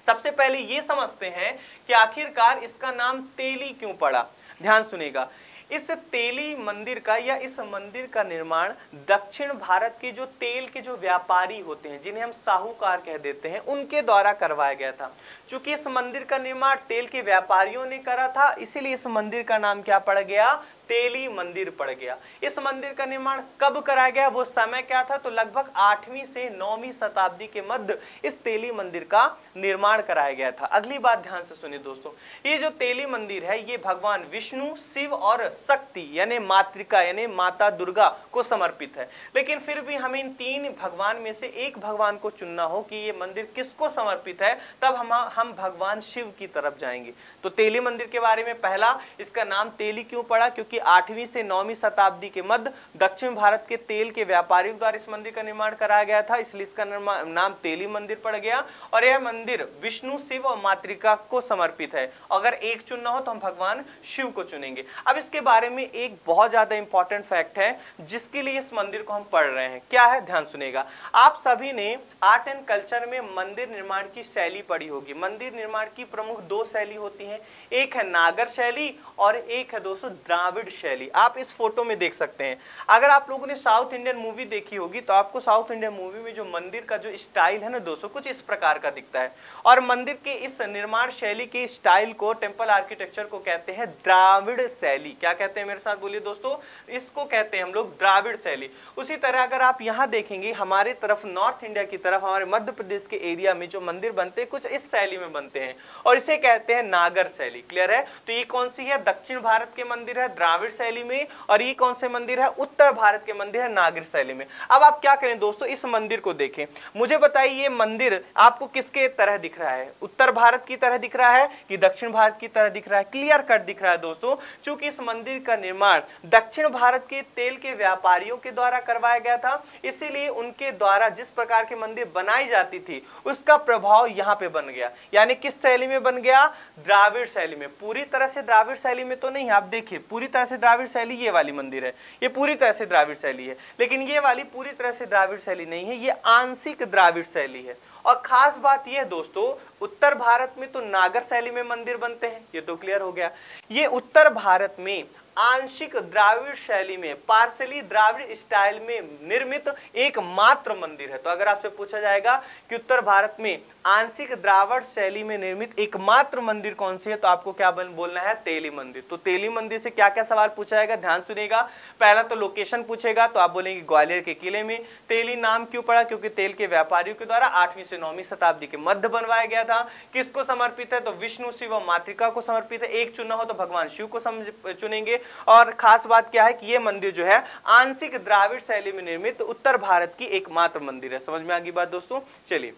सबसे पहले ये समझते हैं कि आखिरकार इसका नाम तेली क्यों पड़ा। ध्यान सुनेगा। इस तेली मंदिर का या इस मंदिर का निर्माण दक्षिण भारत के जो तेल के जो व्यापारी होते हैं, जिन्हें हम साहूकार कह देते हैं, उनके द्वारा करवाया गया था। चूंकि इस मंदिर का निर्माण तेल के व्यापारियों ने करा था, इसीलिए इस मंदिर का नाम क्या पड़ गया, तेली मंदिर पड़ गया। इस मंदिर का निर्माण कब कराया गया, वो समय क्या था, तो लगभग 8वीं से 9वीं शताब्दी के मध्य इस तेली मंदिर का निर्माण कराया गया था। अगली बात ध्यान से सुनिए दोस्तों, ये जो तेली मंदिर है ये भगवान विष्णु, शिव और शक्ति यानी मातृका यानी माता दुर्गा को समर्पित है। लेकिन फिर भी हमें इन 3 भगवान में से एक भगवान को चुनना हो कि ये मंदिर किसको समर्पित है, तब हम भगवान शिव की तरफ जाएंगे। तो तेली मंदिर के बारे में पहला, इसका नाम तेली क्यों पड़ा, क्योंकि 8वीं से 9वीं शताब्दी के मध्य दक्षिण भारत के तेल के व्यापारियों द्वारा इस मंदिर का निर्माण कराया गया था, इसलिए इसका नाम तेली मंदिर पड़ गया। और यह मंदिर विष्णु, शिव और मातृका को समर्पित है। अगर एक चुनना हो तो हम भगवान शिव को चुनेंगे। अब इसके बारे में एक बहुत ज्यादा इंपॉर्टेंट फैक्ट है जिसके लिए इस मंदिर को हम पढ़ रहे हैं। क्या है, ध्यान सुनेगा। आप सभी ने आर्ट एंड कल्चर में मंदिर निर्माण की शैली पढ़ी होगी। मंदिर निर्माण की प्रमुख 2 शैली होती हैं, एक है नागर शैली और एक है दोस्तों द्राविड़ शैली। आप इस फोटो में देख सकते हैं। अगर आप लोगों ने साउथ इंडियन मूवी देखी होगी तो आपको साउथ इंडियन मूवी में जो मंदिर का जो स्टाइल है ना दोस्तों, कुछ इस प्रकार का दिखता है। और मंदिर के इस निर्माण शैली के स्टाइल को, टेम्पल आर्किटेक्चर को कहते हैं द्राविड़ शैली। क्या कहते हैं, मेरे साथ बोलिए दोस्तों, इसको कहते हैं हम लोग द्राविड़ शैली। उसी तरह अगर आप यहाँ देखेंगे हमारे तरफ नॉर्थ इंडिया की तरफ, हमारे मध्य प्रदेश के एरिया में जो मंदिर बनते हैं कुछ इस शैली में बनते हैं और इसे कहते हैं नागर शैली। क्लियर है। तो ये कौन सी है, दक्षिण भारत के मंदिर है द्राविड़ शैली में, और ये कौन से मंदिर है, उत्तर भारत के मंदिर है नागर शैली में। अब आप क्या करें दोस्तों, इस मंदिर को देखें, मुझे बताइए ये मंदिर आपको किसके तरह दिख रहा है, उत्तर भारत की तरह दिख रहा है कि दक्षिण भारत की तरह दिख रहा है। क्लियर कट दिख रहा है दोस्तों। चूंकि इस मंदिर का निर्माण दक्षिण भारत के तेल के व्यापारियों के द्वारा करवाया गया था, इसीलिए उनके द्वारा जिस प्रकार के मंदिर बनाई जाती थी उसका प्रभाव यहाँ पे बन गया। यानी किस शैली में बन गया, द्राविड़ शैली में। पूरी तरह से द्राविड़ शैली में तो नहीं, आप देखिए पूरी तरह से द्राविड़ शैली ये वाली मंदिर है, ये पूरी तरह से द्राविड़ शैली है, लेकिन ये वाली पूरी तरह से द्राविड़ शैली नहीं है, ये आंशिक द्राविड़ शैली है। और खास बात यह है दोस्तों, उत्तर भारत में तो नागर शैली में मंदिर बनते हैं, ये तो क्लियर हो गया। ये उत्तर भारत में आंशिक द्राविड़ शैली में, पार्सली द्राविड़ स्टाइल में निर्मित एकमात्र मंदिर है। तो अगर आपसे पूछा जाएगा कि उत्तर भारत में आंशिक द्राविड़ शैली में निर्मित एकमात्र मंदिर कौन सी है, तो आपको क्या बोलना है, तेली मंदिर। तो तेली मंदिर से क्या क्या सवाल पूछा जाएगा, ध्यान सुनिएगा। पहला तो लोकेशन पूछेगा, तो आप बोलेंगे ग्वालियर के किले में। तेली नाम क्यों पड़ा, क्योंकि तेल के व्यापारियों के द्वारा 8वीं से 9वीं शताब्दी के मध्य बनवाया गया था। किसको समर्पित है, तो विष्णु, शिव और मातृका को समर्पित है। एक चुनना हो तो भगवान शिव को चुनेंगे। और खास बात क्या है कि यह मंदिर जो है आंशिक द्राविड़ शैली में निर्मित उत्तर भारत की एकमात्र मंदिर है। समझ में आ गई बात दोस्तों। चलिए,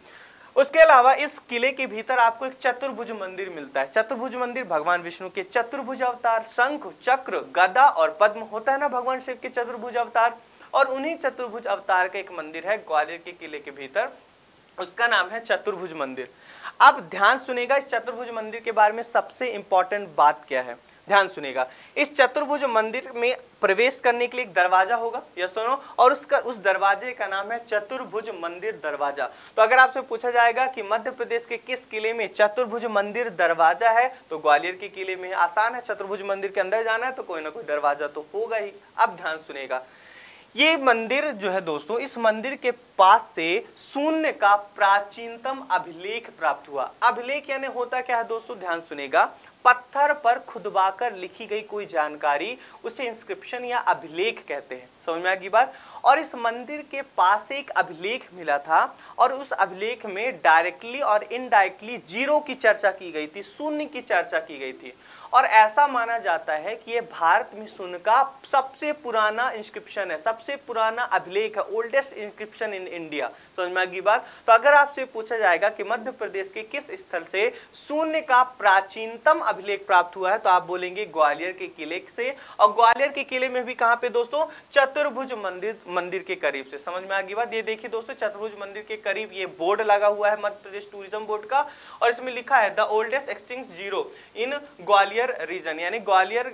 उसके अलावा इस किले के भीतर आपको एक चतुर्भुज मंदिर मिलता है। चतुर्भुज मंदिर भगवान विष्णु के चतुर्भुज अवतार, शंख, चक्र, गदा और पद्म होता है ना भगवान शिव के चतुर्भुज अवतार, और उन्हीं चतुर्भुज अवतार का एक मंदिर है ग्वालियर के किले के भीतर, उसका नाम है चतुर्भुज मंदिर। अब ध्यान सुनेगा, इस चतुर्भुज मंदिर के बारे में सबसे इंपॉर्टेंट बात क्या है, ध्यान सुनेगा। इस चतुर्भुज मंदिर में प्रवेश करने के लिए एक दरवाजा होगा, या सुनो, और उस दरवाजे का नाम है चतुर्भुज मंदिर दरवाजा। तो अगर आपसे पूछा जाएगा कि मध्य प्रदेश के किस किले में चतुर्भुज मंदिर दरवाजा है, तो ग्वालियर के किले में। आसान है, चतुर्भुज मंदिर के अंदर जाना है तो कोई ना कोई दरवाजा तो होगा ही। अब ध्यान सुनेगा, ये मंदिर जो है दोस्तों, इस मंदिर के पास से शून्य का प्राचीनतम अभिलेख प्राप्त हुआ। अभिलेख यानी होता क्या है दोस्तों, ध्यान सुनेगा, पत्थर पर खुदवाकर लिखी गई कोई जानकारी, उसे इंस्क्रिप्शन या अभिलेख कहते हैं। समझ में आ गई बात। और इस मंदिर के पास एक अभिलेख मिला था और उस अभिलेख में डायरेक्टली और इनडायरेक्टली जीरो की चर्चा की गई थी, शून्य की चर्चा की गई थी। और ऐसा माना जाता है कि यह भारत में शून्य का सबसे पुराना इंस्क्रिप्शन है, सबसे पुराना अभिलेख है, ओल्डेस्ट इंस्क्रिप्शन इन इंडिया। समझ में आ गई बात। तो अगर आपसे पूछा जाएगा कि मध्य प्रदेश के किस स्थल से शून्य का प्राचीनतम अभिलेख प्राप्त हुआ है, तो आप बोलेंगे ग्वालियर के किले से। और ग्वालियर के किले में भी कहां पे दोस्तों, चतुर्भुज मंदिर के करीब से। समझ में आ गई बात। ये देखिए दोस्तों, चतुर्भुज मंदिर के करीब ये बोर्ड लगा हुआ है मध्य प्रदेश टूरिज्म बोर्ड का, और इसमें लिखा है the oldest extinct zero in Gwalior region, यानी ग्वालियर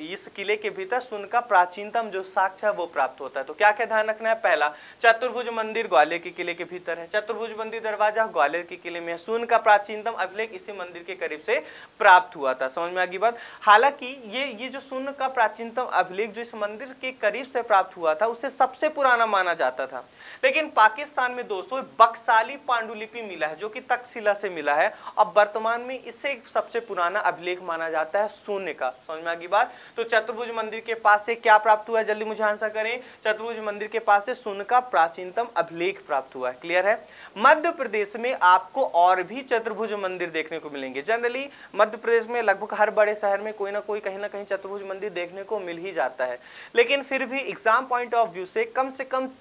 इस किले के भीतर शून्य का प्राचीनतम जो साक्ष्य है वो प्राप्त होता है। तो क्या क्या ध्यान रखना है, पहला चतुर्भुज मंदिर ग्वालियर के किले के भीतर है, चतुर्भुज मंदिर दरवाजा ग्वालियर के किले में है, शून्य का प्राचीनतम अभिलेख इसी मंदिर के करीब से प्राप्त हुआ था। समझ में आ गई बात। हालांकि ये जो शून्य का प्राचीनतम अभिलेख जो इस मंदिर के करीब से प्राप्त हुआ था उसे सबसे पुराना माना जाता था, लेकिन पाकिस्तान में दोस्तों बक्साली पांडुलिपि मिला है जो कि तक्षशिला से मिला है। अब वर्तमान में इसे सबसे पुराना अभिलेख माना जाता है शून्य का। समझ में आ गई बात। तो चतुर्भुज मंदिर के पास से क्या प्राप्त हुआ है, जल्दी मुझे आंसर करें। चतुर्भुज मंदिर के पास से शून्य का प्राचीनतम अभिलेख प्राप्त हुआ है। क्लियर है। मध्य प्रदेश में आपको और भी चतुर्भुज मंदिर देखने को मिलेंगे। जनरली मध्य प्रदेश में लगभग हर बड़े शहर में कोई ना कोई कहीं ना कहीं चतुर्भुज मंदिर देखने को मिल ही जाता है, लेकिन फिर भी एग्जाम पॉइंट ऑफ व्यू से कम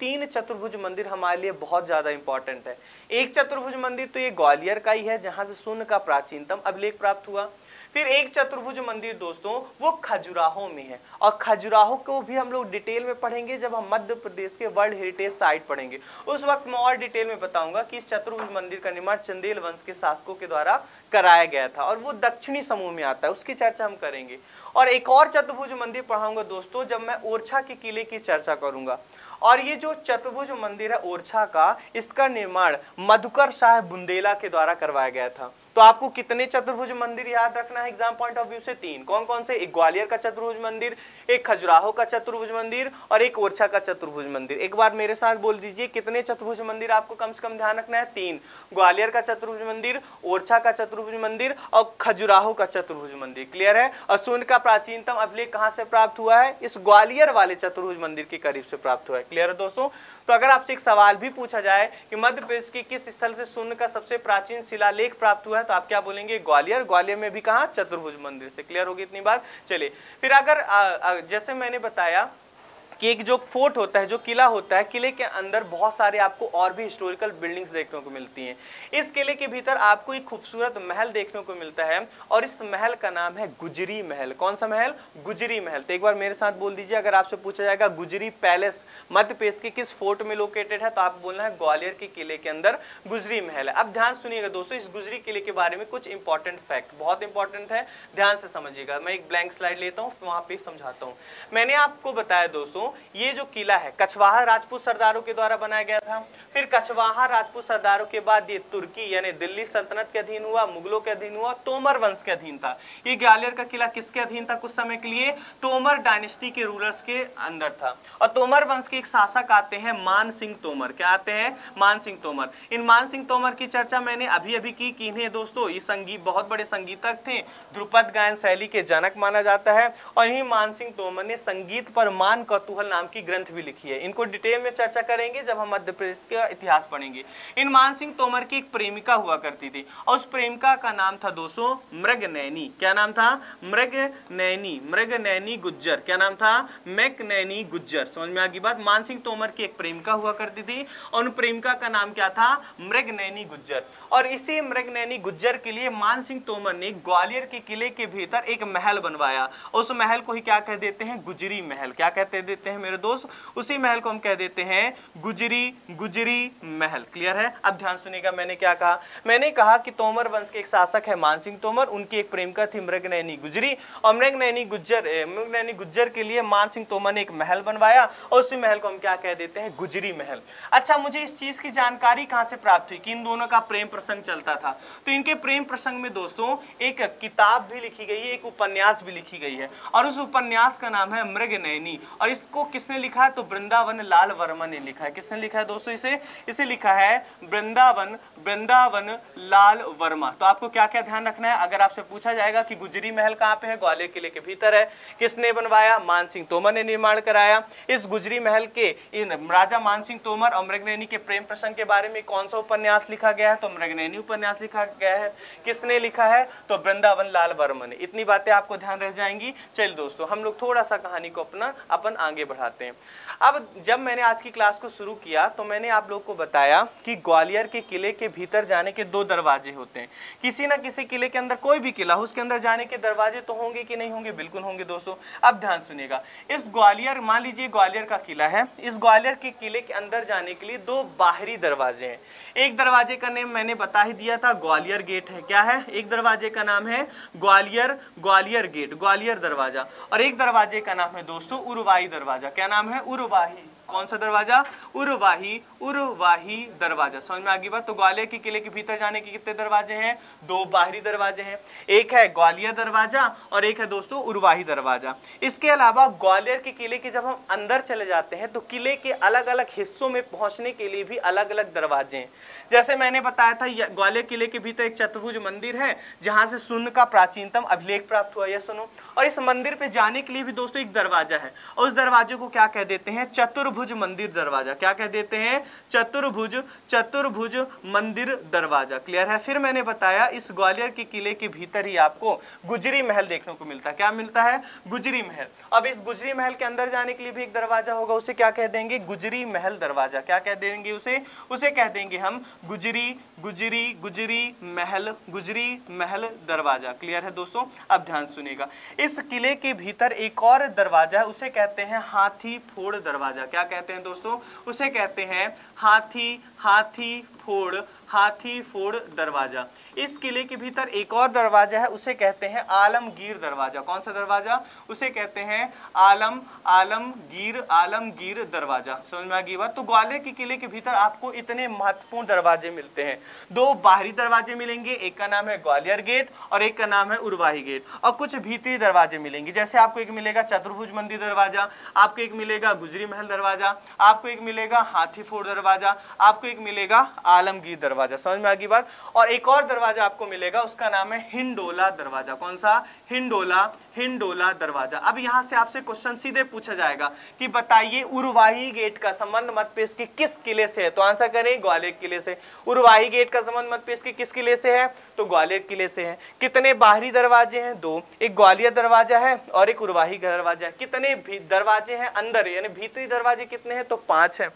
3 चतुर्भुज मंदिर हमारे लिए बहुत ज्यादा इंपॉर्टेंट है। एक चतुर्भुज मंदिर तो ये ग्वालियर का ही है जहां से शून्य का प्राचीनतम अभिलेख प्राप्त हुआ। फिर एक चतुर्भुज मंदिर दोस्तों वो खजुराहो में है, और खजुराहो को भी हम लोग डिटेल में पढ़ेंगे जब हम मध्य प्रदेश के वर्ल्ड हेरिटेज साइट पढ़ेंगे। उस वक्त मैं और डिटेल में बताऊंगा कि इस चतुर्भुज मंदिर का निर्माण चंदेल वंश के शासकों के द्वारा कराया गया था और वो दक्षिणी समूह में आता है, उसकी चर्चा हम करेंगे। और एक और चतुर्भुज मंदिर पढ़ाऊंगा दोस्तों जब मैं ओरछा के किले की चर्चा करूंगा। और ये जो चतुर्भुज मंदिर है ओरछा का, इसका निर्माण मधुकर शाह बुंदेला के द्वारा करवाया गया था। तो आपको कितने चतुर्भुज मंदिर याद रखना है एग्जाम पॉइंट ऑफ व्यू से, 3। कौन कौन से, एक ग्वालियर का चतुर्भुज मंदिर, एक खजुराहो का चतुर्भुज मंदिर और एक ओरछा का चतुर्भुज मंदिर। एक बार मेरे साथ बोल दीजिए कितने चतुर्भुज मंदिर आपको कम से कम ध्यान रखना है, 3। ग्वालियर का चतुर्भुज मंदिर, ओरछा का चतुर्भुज मंदिर और खजुराहो का चतुर्भुज मंदिर। क्लियर है। और शून्य का प्राचीनतम अभिलेख कहां से प्राप्त हुआ है, इस ग्वालियर वाले चतुर्भुज मंदिर के करीब से प्राप्त हुआ है। क्लियर है दोस्तों। तो अगर आपसे एक सवाल भी पूछा जाए कि मध्य प्रदेश के किस स्थल से शून्य का सबसे प्राचीन शिलालेख प्राप्त हुआ है, तो आप क्या बोलेंगे, ग्वालियर। ग्वालियर में भी कहां, चतुर्भुज मंदिर से। क्लियर होगी इतनी बात। चलिए फिर अगर जैसे मैंने बताया कि एक जो फोर्ट होता है, जो किला होता है, किले के अंदर बहुत सारे आपको और भी हिस्टोरिकल बिल्डिंग्स देखने को मिलती हैं। इस किले के भीतर आपको एक खूबसूरत महल देखने को मिलता है और इस महल का नाम है गुजरी महल। कौन सा महल, गुजरी महल। तो एक बार मेरे साथ बोल दीजिए, अगर आपसे पूछा जाएगा गुजरी पैलेस मध्य प्रदेश के किस फोर्ट में लोकेटेड है, तो आप बोलना है ग्वालियर के किले के अंदर गुजरी महल है। अब ध्यान सुनिएगा दोस्तों, इस गुजरी किले के बारे में कुछ इंपॉर्टेंट फैक्ट, बहुत इंपॉर्टेंट है, ध्यान से समझिएगा। मैं एक ब्लैंक स्लाइड लेता हूँ, वहां पे समझाता हूँ। मैंने आपको बताया दोस्तों ये जो किला है कछवाहा राजपूत सरदारों के द्वारा बनाया गया था। फिर कछवाहा राजपूत सरदारों के बाद ये तुर्की यानी दिल्ली सल्तनत के अधीन हुआ, मुगलों के अधीन हुआ, तोमर वंश के अधीन था। ये ग्वालियर का किला किसके अधीन था कुछ समय के लिए, तोमर डायनेस्टी के रूलर्स के अंदर था। और तोमर वंश के एक शासक आते हैं मान सिंह तोमर। क्या आते हैं, मान सिंह तोमर। इन मान सिंह तोमर की चर्चा मैंने अभी अभी की कि इन्हें दोस्तों ये संगीत बहुत बड़े संगीतक थे, ध्रुपद गायन शैली के जनक माना जाता है। और इन्हीं मान सिंह तोमर ने संगीत पर मान कौतूहल नाम की ग्रंथ भी लिखी है। इनको डिटेल में चर्चा करेंगे जब हम मध्य प्रदेश का इतिहास पढ़ेंगे। इन मान सिंह तोमर की एक प्रेमिका हुआ करती थी और उस प्रेमिका का नाम था दोस्तों मृगनयनी। क्या नाम था, मृगनयनी, मृगनयनी गुज्जर। क्या नाम था, मैकनयनी गुज्जर। समझ में आ गई बात। मान सिंह तोमर की एक प्रेमिका हुआ करती थी और उन प्रेमिका का नाम क्या था, मृगनयनी गुज्जर। और इसी मृगनयनी गुज्जर के लिए मान सिंह तोमर ने ग्वालियर के किले के भीतर एक महल बनवाया। उस महल को ही क्या कह देते हैं, गुजरी महल। क्या कहते देते हैं मेरे दोस्त, उसी महल को हम कह देते हैं गुजरी महल। क्लियर है। अब ध्यान सुनिएगा, मैंने क्या कहा, मैंने कहा कि तोमर वंश के एक शासक है मान सिंह तोमर, उनकी एक प्रेमिका थी मृगनयनी गुजरी, और मृगनयनी गुज्जर के लिए मान सिंह तोमर ने एक महल बनवाया और उसी महल को हम क्या कह देते हैं, गुजरी महल। अच्छा, मुझे इस चीज की जानकारी कहां से प्राप्त हुई कि इन दोनों का प्रेम प्रसंग चलता था। तो इनके प्रेम प्रसंग में दोस्तों एक किताब भी लिखी गई है, एक उपन्यास भी लिखी गई है और उस उपन्यास का नाम है मृगनयनी। और इस इसको किसने लिखा है? तो वृंदावन लाल वर्मा ने लिखा है। किसने लिखा है दोस्तों? इसे लिखा है वृंदावन लाल वर्मा। तो आपको क्या क्या ध्यान रखना है? अगर आपसे पूछा जाएगा कि गुजरी महल कहाँ पे है? ग्वालियर किले के भीतर है। किसने बनवाया? मान सिंह तोमर ने निर्माण कराया। इस गुजरी महल के इन राजा मान सिंह तोमर और मृगनयनी के प्रेम प्रसंग के बारे में कौन सा उपन्यास लिखा गया है? तो मृगनयनी उपन्यास लिखा गया है। किसने लिखा है? तो वृंदावन लाल वर्मा ने। इतनी बातें आपको ध्यान रह जाएंगी। चलिए दोस्तों, हम लोग थोड़ा सा कहानी को अपन आगे बढ़ाते हैं। अब जब मैंने आज की क्लास को शुरू किया तो मैंने आप लोग को बताया कि ग्वालियर के किले के भीतर जाने के 2 दरवाजे होते हैं। किसी ना किसी किले के अंदर, कोई भी किला हो, उसके अंदर जाने के दरवाजे तो होंगे कि नहीं होंगे? बिल्कुल होंगे दोस्तों। अब ध्यान सुनिएगा, इस ग्वालियर, मान लीजिए ग्वालियर का किला है, इस ग्वालियर के किले के अंदर जाने के लिए 2 बाहरी दरवाजे हैं। एक दरवाजे का नाम मैंने बता ही दिया था, ग्वालियर गेट है। क्या है? एक दरवाजे का नाम है ग्वालियर गेट, ग्वालियर दरवाजा। और एक दरवाजे का नाम है दोस्तों उरवाही दरवाजा। क्या नाम है? उरवाही। कौन सा दरवाजा? उरवाही दरवाजा। समझ में आ गई बात? तो ग्वालियर के किले के भीतर जाने के कितने दरवाजे हैं? 2 बाहरी दरवाजे हैं। एक है ग्वालियर दरवाजा और एक है दोस्तों उरवाही दरवाजा। इसके अलावा ग्वालियर के किले के जब हम अंदर चले जाते हैं तो किले के अलग अलग हिस्सों में पहुंचने के लिए भी अलग अलग दरवाजे हैं। जैसे मैंने बताया था, ग्वालियर किले के भीतर एक चतुर्भुज मंदिर है जहां से शून्य का प्राचीनतम अभिलेख प्राप्त हुआ। यह सुनो। और इस मंदिर पे जाने के लिए भी दोस्तों एक दरवाजा है और उस दरवाजे को क्या कह देते हैं? चतुर्भुज मंदिर दरवाजा। क्या कह देते हैं? चतुर्भुज मंदिर दरवाजा। क्लियर है? फिर मैंने बताया इस ग्वालियर के किले के भीतर ही आपको गुजरी महल देखने को मिलता है। क्या मिलता है? गुजरी महल। अब इस गुजरी महल के अंदर जाने के लिए भी एक दरवाजा होगा, उसे क्या कह देंगे? गुजरी महल दरवाजा। क्या कह देंगे उसे कह देंगे हम गुजरी महल दरवाजा। क्लियर है दोस्तों? अब ध्यान सुनिएगा, इस किले के भीतर एक और दरवाजा है, उसे कहते हैं हाथी फोड़ दरवाजा। क्या कहते हैं दोस्तों? उसे कहते हैं हाथी फोड़ दरवाजा। इस किले के भीतर एक और दरवाजा है, उसे कहते हैं आलमगीर दरवाजा। कौन सा दरवाजा? उसे कहते हैं आलमगीर दरवाजा। समझ में आ गई बात? तो ग्वालियर के किले के भीतर आपको इतने महत्वपूर्ण दरवाजे मिलते हैं। 2 बाहरी दरवाजे मिलेंगे, एक का नाम है ग्वालियर गेट और एक का नाम है उरवाही गेट। और कुछ भीतरी दरवाजे मिलेंगे, जैसे आपको एक मिलेगा चतुर्भुज मंदिर दरवाजा, आपको एक मिलेगा गुजरी महल दरवाजा, आपको एक मिलेगा हाथी फोड़ दरवाजा, आपको एक मिलेगा आलमगीर दरवाजा। समझ में आ गई बात? और एक और दरवाजा आपको मिलेगा, उसका नाम है हिंडोला दरवाजा। कौन सा? हिंडोला दरवाजा। अब यहां से आपसे क्वेश्चन सीधे पूछा जाएगा कि बताइए उरवाही गेट का संबंध मतपेश की किस किले से है? तो आंसर करें ग्वालियर किले से। उरवाही गेट का संबंध मतपेश की किस किले से है? तो ग्वालियर किले से है। कितने बाहरी दरवाजे हैं? 2। एक ग्वालियर दरवाजा है और एक उरवाही दरवाजा है। कितने दरवाजे हैं अंदर, यानी भीतरी दरवाजे कितने हैं? तो 5 है।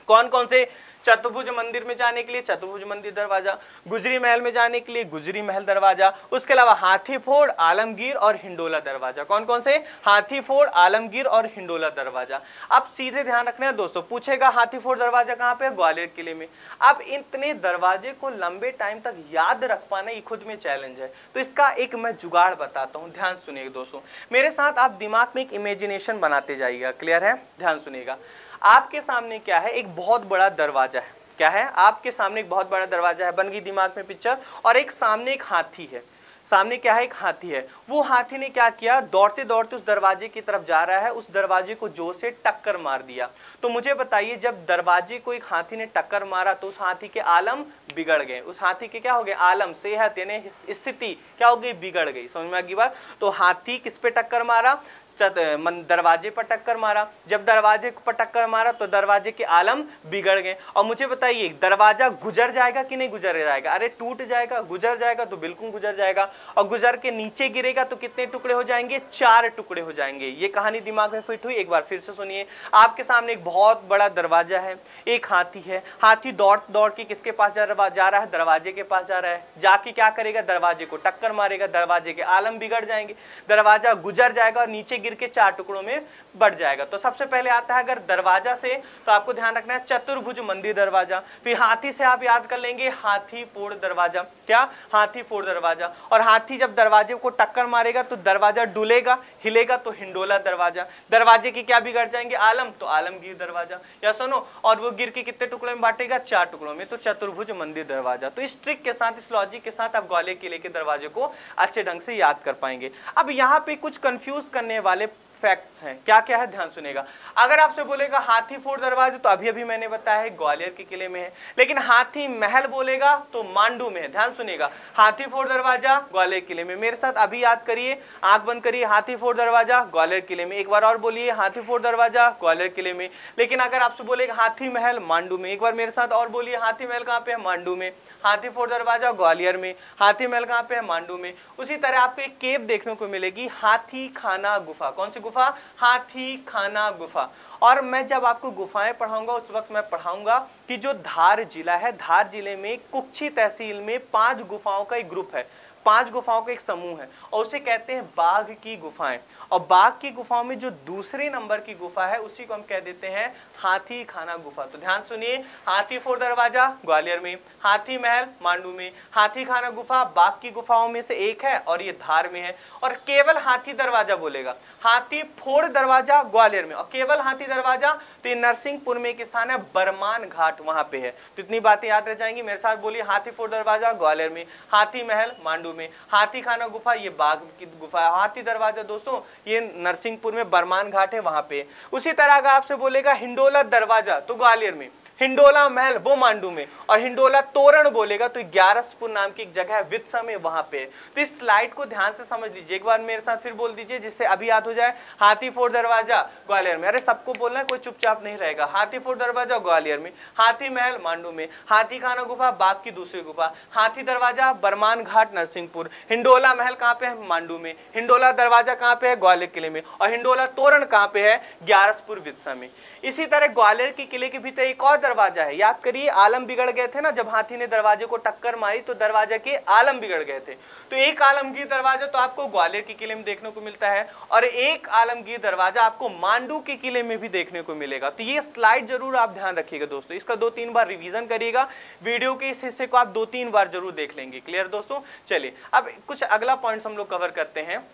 कौन कौन से? चतुर्भुज मंदिर में जाने के लिए चतुर्भुज मंदिर दरवाजा, गुजरी महल में जाने के लिए गुजरी महल दरवाजा, उसके अलावा हाथी फोड़, आलमगीर और हिंडोला दरवाजा। कौन कौन से? हाथी फोड़, आलमगीर और हिंडोला दरवाजा। अब सीधे ध्यान रखना है दोस्तों, पूछेगा हाथी फोड़ दरवाजा कहाँ पे? ग्वालियर किले में। अब इतने दरवाजे को लंबे टाइम तक याद रख पाना ये खुद में चैलेंज है, तो इसका एक मैं जुगाड़ बताता हूँ। ध्यान सुनिएगा दोस्तों, मेरे साथ आप दिमाग में एक इमेजिनेशन बनाते जाइएगा। क्लियर है? ध्यान सुनिएगा। आपके सामने क्या है? एक बहुत बड़ा दरवाजा है। क्या है? आपके सामने एक बहुत बड़ा दरवाजा है, बन गई दिमाग में पिक्चर। और एक सामने एक हाथी है। सामने क्या है? एक हाथी है। वो हाथी ने क्या किया? दौड़ते दौड़ते उस दरवाजे की तरफ जा रहा है, उस दरवाजे को जोर से टक्कर मार दिया। तो मुझे बताइए, जब दरवाजे को एक हाथी ने टक्कर मारा तो उस हाथी के आलम बिगड़ गए। उस हाथी के क्या हो गए? आलम, सेहत यानी स्थिति क्या हो गई? बिगड़ गई। समझ में आ गई बात? तो हाथी किस पे टक्कर मारा? दरवाजे पर टक्कर मारा। जब दरवाजे पर टक्कर मारा तो दरवाजे के आलम बिगड़ गए। और मुझे बताइए, दरवाजा गुजर जाएगा कि नहीं गुजर जाएगा? अरे टूट जाएगा। गुजर जाएगा तो बिल्कुल गुजर जाएगा। और गुजर के नीचे गिरेगा तो कितने टुकड़े हो जाएंगे? 4 टुकड़े हो जाएंगे। ये कहानी दिमाग में फिट हुई? एक बार फिर से सुनिए। आपके सामने एक बहुत बड़ा दरवाजा है, एक हाथी है। हाथी दौड़ दौड़ के किसके पास जा रहा है? दरवाजे के पास जा रहा है। जाके क्या करेगा? दरवाजे को टक्कर मारेगा। दरवाजे के आलम बिगड़ जाएंगे, दरवाजा गुजर जाएगा और नीचे गिर के 4 टुकड़ों में बढ़ जाएगा। तो सबसे पहले आता है अगर दरवाजा से, तो आपको ध्यान रखना है चतुर्भुज मंदिर दरवाजा। फिर हाथी से आप याद कर लेंगे हाथी फोड़ दरवाजा। क्या? हाथी फोड़ दरवाजा। और हाथी जब दरवाजे को टक्कर मारेगा तो दरवाजा डुलेगा, हिलेगा तो हिंडोला दरवाजा। दरवाजे की क्या बिगड़ जाएंगे? आलम, तो आलमगीर दरवाजा। या सुनो, और वो गिर के कितने टुकड़ों में बांटेगा? 4 टुकड़ों में, तो चतुर्भुज मंदिर दरवाजा। तो इस ट्रिक के साथ, इस लॉजिक के साथ आप ग्वालियर किले के दरवाजे को अच्छे ढंग से याद कर पाएंगे। अब यहाँ पे कुछ कंफ्यूज करने वाले फैक्ट्स हैं। क्या क्या है ध्यान सुनेगा। अगर आपसे बोलेगा हाथी फोर्ट दरवाजा तो अभी अभी मैंने बताया है ग्वालियर के किले में है, लेकिन हाथी महल बोलेगा तो मांडू में है। ध्यान सुनेगा, हाथी फोर्ट दरवाजा ग्वालियर किले में। मेरे साथ अभी याद करिए, आंख बंद करिए, हाथी फोर्ट दरवाजा ग्वालियर किले में। एक बार और बोलिए, हाथी फोर्ट दरवाजा ग्वालियर किले में। लेकिन अगर आपसे बोलेगा हाथी महल मांडू में, एक बार मेरे साथ और बोलिए, हाथी महल कहाँ पे है? मांडू में। हाथी फोर्ट दरवाजा ग्वालियर में, हाथी महल कहाँ पे है? मांडू में। उसी तरह आपको एक केव देखने को मिलेगी, हाथी खाना गुफा। कौन सी गुफा? हाथी खाना गुफा। और मैं जब आपको गुफाएं पढ़ाऊंगा उस वक्त मैं पढ़ाऊंगा कि जो धार जिला है, धार जिले में कुक्षी तहसील में 5 गुफाओं का एक ग्रुप है, 5 गुफाओं का एक समूह है और उसे कहते हैं बाघ की गुफाएं। और बाघ की गुफाओं में जो दूसरे नंबर की गुफा है उसी को हम कह देते हैं हाथी खाना गुफा। तो ध्यान सुनिए, हाथी फोर्ट दरवाजा ग्वालियर में, हाथी महल मांडू में, हाथी खाना गुफा बाघ की गुफाओं में से एक है और ये धार में है। और केवल हाथी दरवाजा बोलेगा, हाथी फोर्ट दरवाजा ग्वालियर में, और केवल हाथी दरवाजा तो ये नरसिंहपुर में एक स्थान है, बरमान घाट वहां पे है। तो इतनी बातें याद रह जाएंगी। मेरे साथ बोलिए, हाथी फोर्ट दरवाजा ग्वालियर में, हाथी महल मांडू में, हाथी खाना गुफा ये बाघ की गुफा है, हाथी दरवाजा दोस्तों ये नरसिंहपुर में बरमान घाट है वहां पे। उसी तरह अगर आपसे बोलेगा हिंडोला दरवाजा तो ग्वालियर में, हिंडोला महल वो मांडू में, और हिंडोला तोरण बोलेगा तो ग्यारसपुर नाम की एक जगह है वित्सा में वहां पे। तो इस स्लाइड को ध्यान से समझ लीजिए, एक बार मेरे साथ फिर बोल दीजिए जिससे अभी याद हो जाए। हाथी फोर्ट दरवाजा ग्वालियर में, अरे सबको बोलना है, कोई चुपचाप नहीं रहेगा। हाथी फोर्ट दरवाजा ग्वालियर में, हाथी महल मांडू में, हाथी खाना गुफा बाघ की दूसरी गुफा, हाथी दरवाजा बरमान घाट नरसिंहपुर, हिंडोला महल कहाँ पे है? मांडू में, हिंडोला दरवाजा कहाँ पे है? ग्वालियर किले में, और हिंडोला तोरण कहाँ पे है? ग्यारसपुर वित्सा में। इसी तरह ग्वालियर के किले के भीतर एक और दरवाजा है, याद करिए, आलम बिगड़ गए थे ना जब हाथी ने दरवाजे को टक्कर मारी तो दरवाजा के आलम बिगड़ गए थे। तो एक आलमगीर दरवाजा तो आपको ग्वालियर के किले में देखने को मिलता है और एक आलमगीर दरवाजा आपको मांडू के किले में भी देखने को मिलेगा। तो ये स्लाइड जरूर आप ध्यान रखिएगा दोस्तों, इसका 2-3 बार रिवीजन करिएगा, वीडियो के इस हिस्से को आप 2-3 बार जरूर देख लेंगे। क्लियर दोस्तों? चलिए अब कुछ अगला पॉइंट्स हम लोग कवर करते हैं,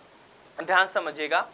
ध्यान समझिएगा।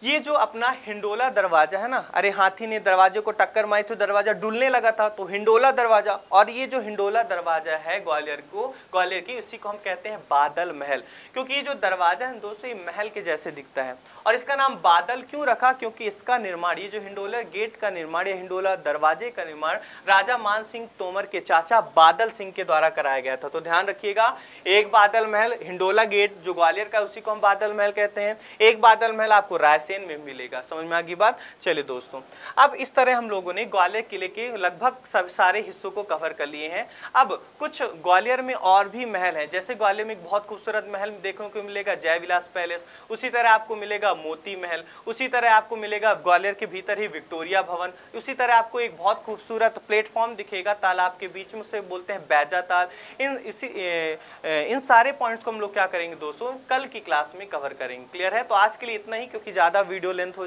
ये जो अपना हिंडोला दरवाजा है ना, अरे हाथी ने दरवाजे को टक्कर मारी तो दरवाजा डुलने लगा था, तो हिंडोला दरवाजा, और ये जो हिंडोला दरवाजा है ग्वालियर की, इसी को हम कहते हैं बादल महल। क्योंकि ये जो दरवाजा है दोस्तों ये महल के जैसे दिखता है और इसका नाम बादल क्यों रखा? क्योंकि इसका निर्माण, ये जो हिंडोला गेट का निर्माण या हिंडोला दरवाजे का निर्माण राजा मान सिंह तोमर के चाचा बादल सिंह के द्वारा कराया गया था। तो ध्यान रखिएगा, एक बादल महल हिंडोला गेट जो ग्वालियर का उसी को हम बादल महल कहते हैं, एक बादल महल आपको रायसेन में मिलेगा। समझ में आ गई बात? चलिए दोस्तों, अब इस तरह हम लोगों ने ग्वालियर किले के लगभग सारे हिस्सों को कवर कर लिए हैं। अब कुछ ग्वालियर में और भी महल हैं, जैसे ग्वालियर में एक बहुत खूबसूरत महल देखने को मिलेगा जय विलास पैलेस, उसी तरह आपको मिलेगा मोती महल, उसी तरह आपको मिलेगा ग्वालियर के भीतर ही विक्टोरिया भवन, उसी तरह आपको एक बहुत खूबसूरत प्लेटफॉर्म दिखेगा तालाब के बीच में, उसे बोलते हैं बैजा ताल। इन सारे पॉइंट्स को हम लोग क्या करेंगे दोस्तों, कल की क्लास में कवर करेंगे। क्लियर है? तो आज के लिए इतना ही, क्योंकि ज्यादा वीडियो लेंथी हो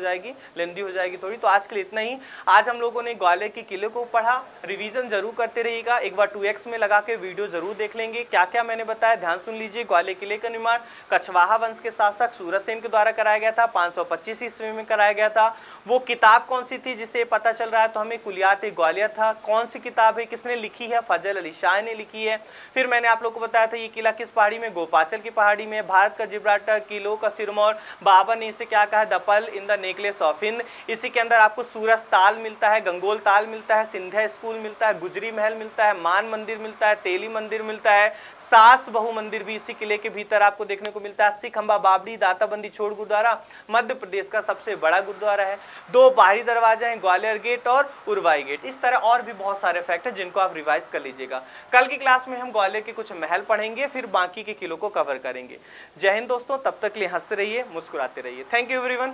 जाएगी थोड़ी, तो आज के लिए इतना ही। आज हम लोगों ने ग्वालियर के किले को पढ़ा, रिवीजन जरूर करते रहिएगा, एक बार 2x में लगा के वीडियो जरूर देख लेंगे। क्या क्या मैंने बताया ध्यान सुन लीजिए। ग्वालियर किले का निर्माण कछवाहा वंश के शासक सूरजसेन के द्वारा कराया गया था, 525 ईस्वी में कराया गया था। वो किताब कौन सी थी जिसे पता चल रहा है तो हमें कुलियात ग्वालियर था। कौन सी किताब है, किसने लिखी है? फजल अली शाह ने लिखी है। फिर मैंने आप लोग को बताया था ये किला किस पहाड़ी में? गोपाचल की पहाड़ी में। भारत का जिब्राल्टर, किलों का सिरमौर, बाबर ने इसे क्या कहा? The pearl in the necklace of Hind. इसी के अंदर आपको सूरज ताल मिलता है, गंगोल ताल मिलता है, सिंधिया स्कूल मिलता है, गुजरी महल मिलता है, मान मंदिर मिलता है, तेली मंदिर मिलता है, सास बहु मंदिर भी इसी किले के भीतर आपको देखने को मिलता है। सिख खंबा बाबड़ी दाताबंदी छोड़ गुरुद्वारा मध्य प्रदेश का सबसे बड़ा गुरुद्वारा है। 2 बाहरी दरवाजे हैं, ग्वालियर गेट और उरवाई गेट। इस तरह और भी बहुत सारे फैक्ट हैं जिनको आप रिवाइज कर लीजिएगा। कल की क्लास में हम ग्वालियर के कुछ महल पढ़ेंगे, फिर बाकी के किलों को कवर करेंगे। जय हिंद दोस्तों, तब तक के लिए हंसते रहिए, मुस्कुराते रहिए। Thank you everyone.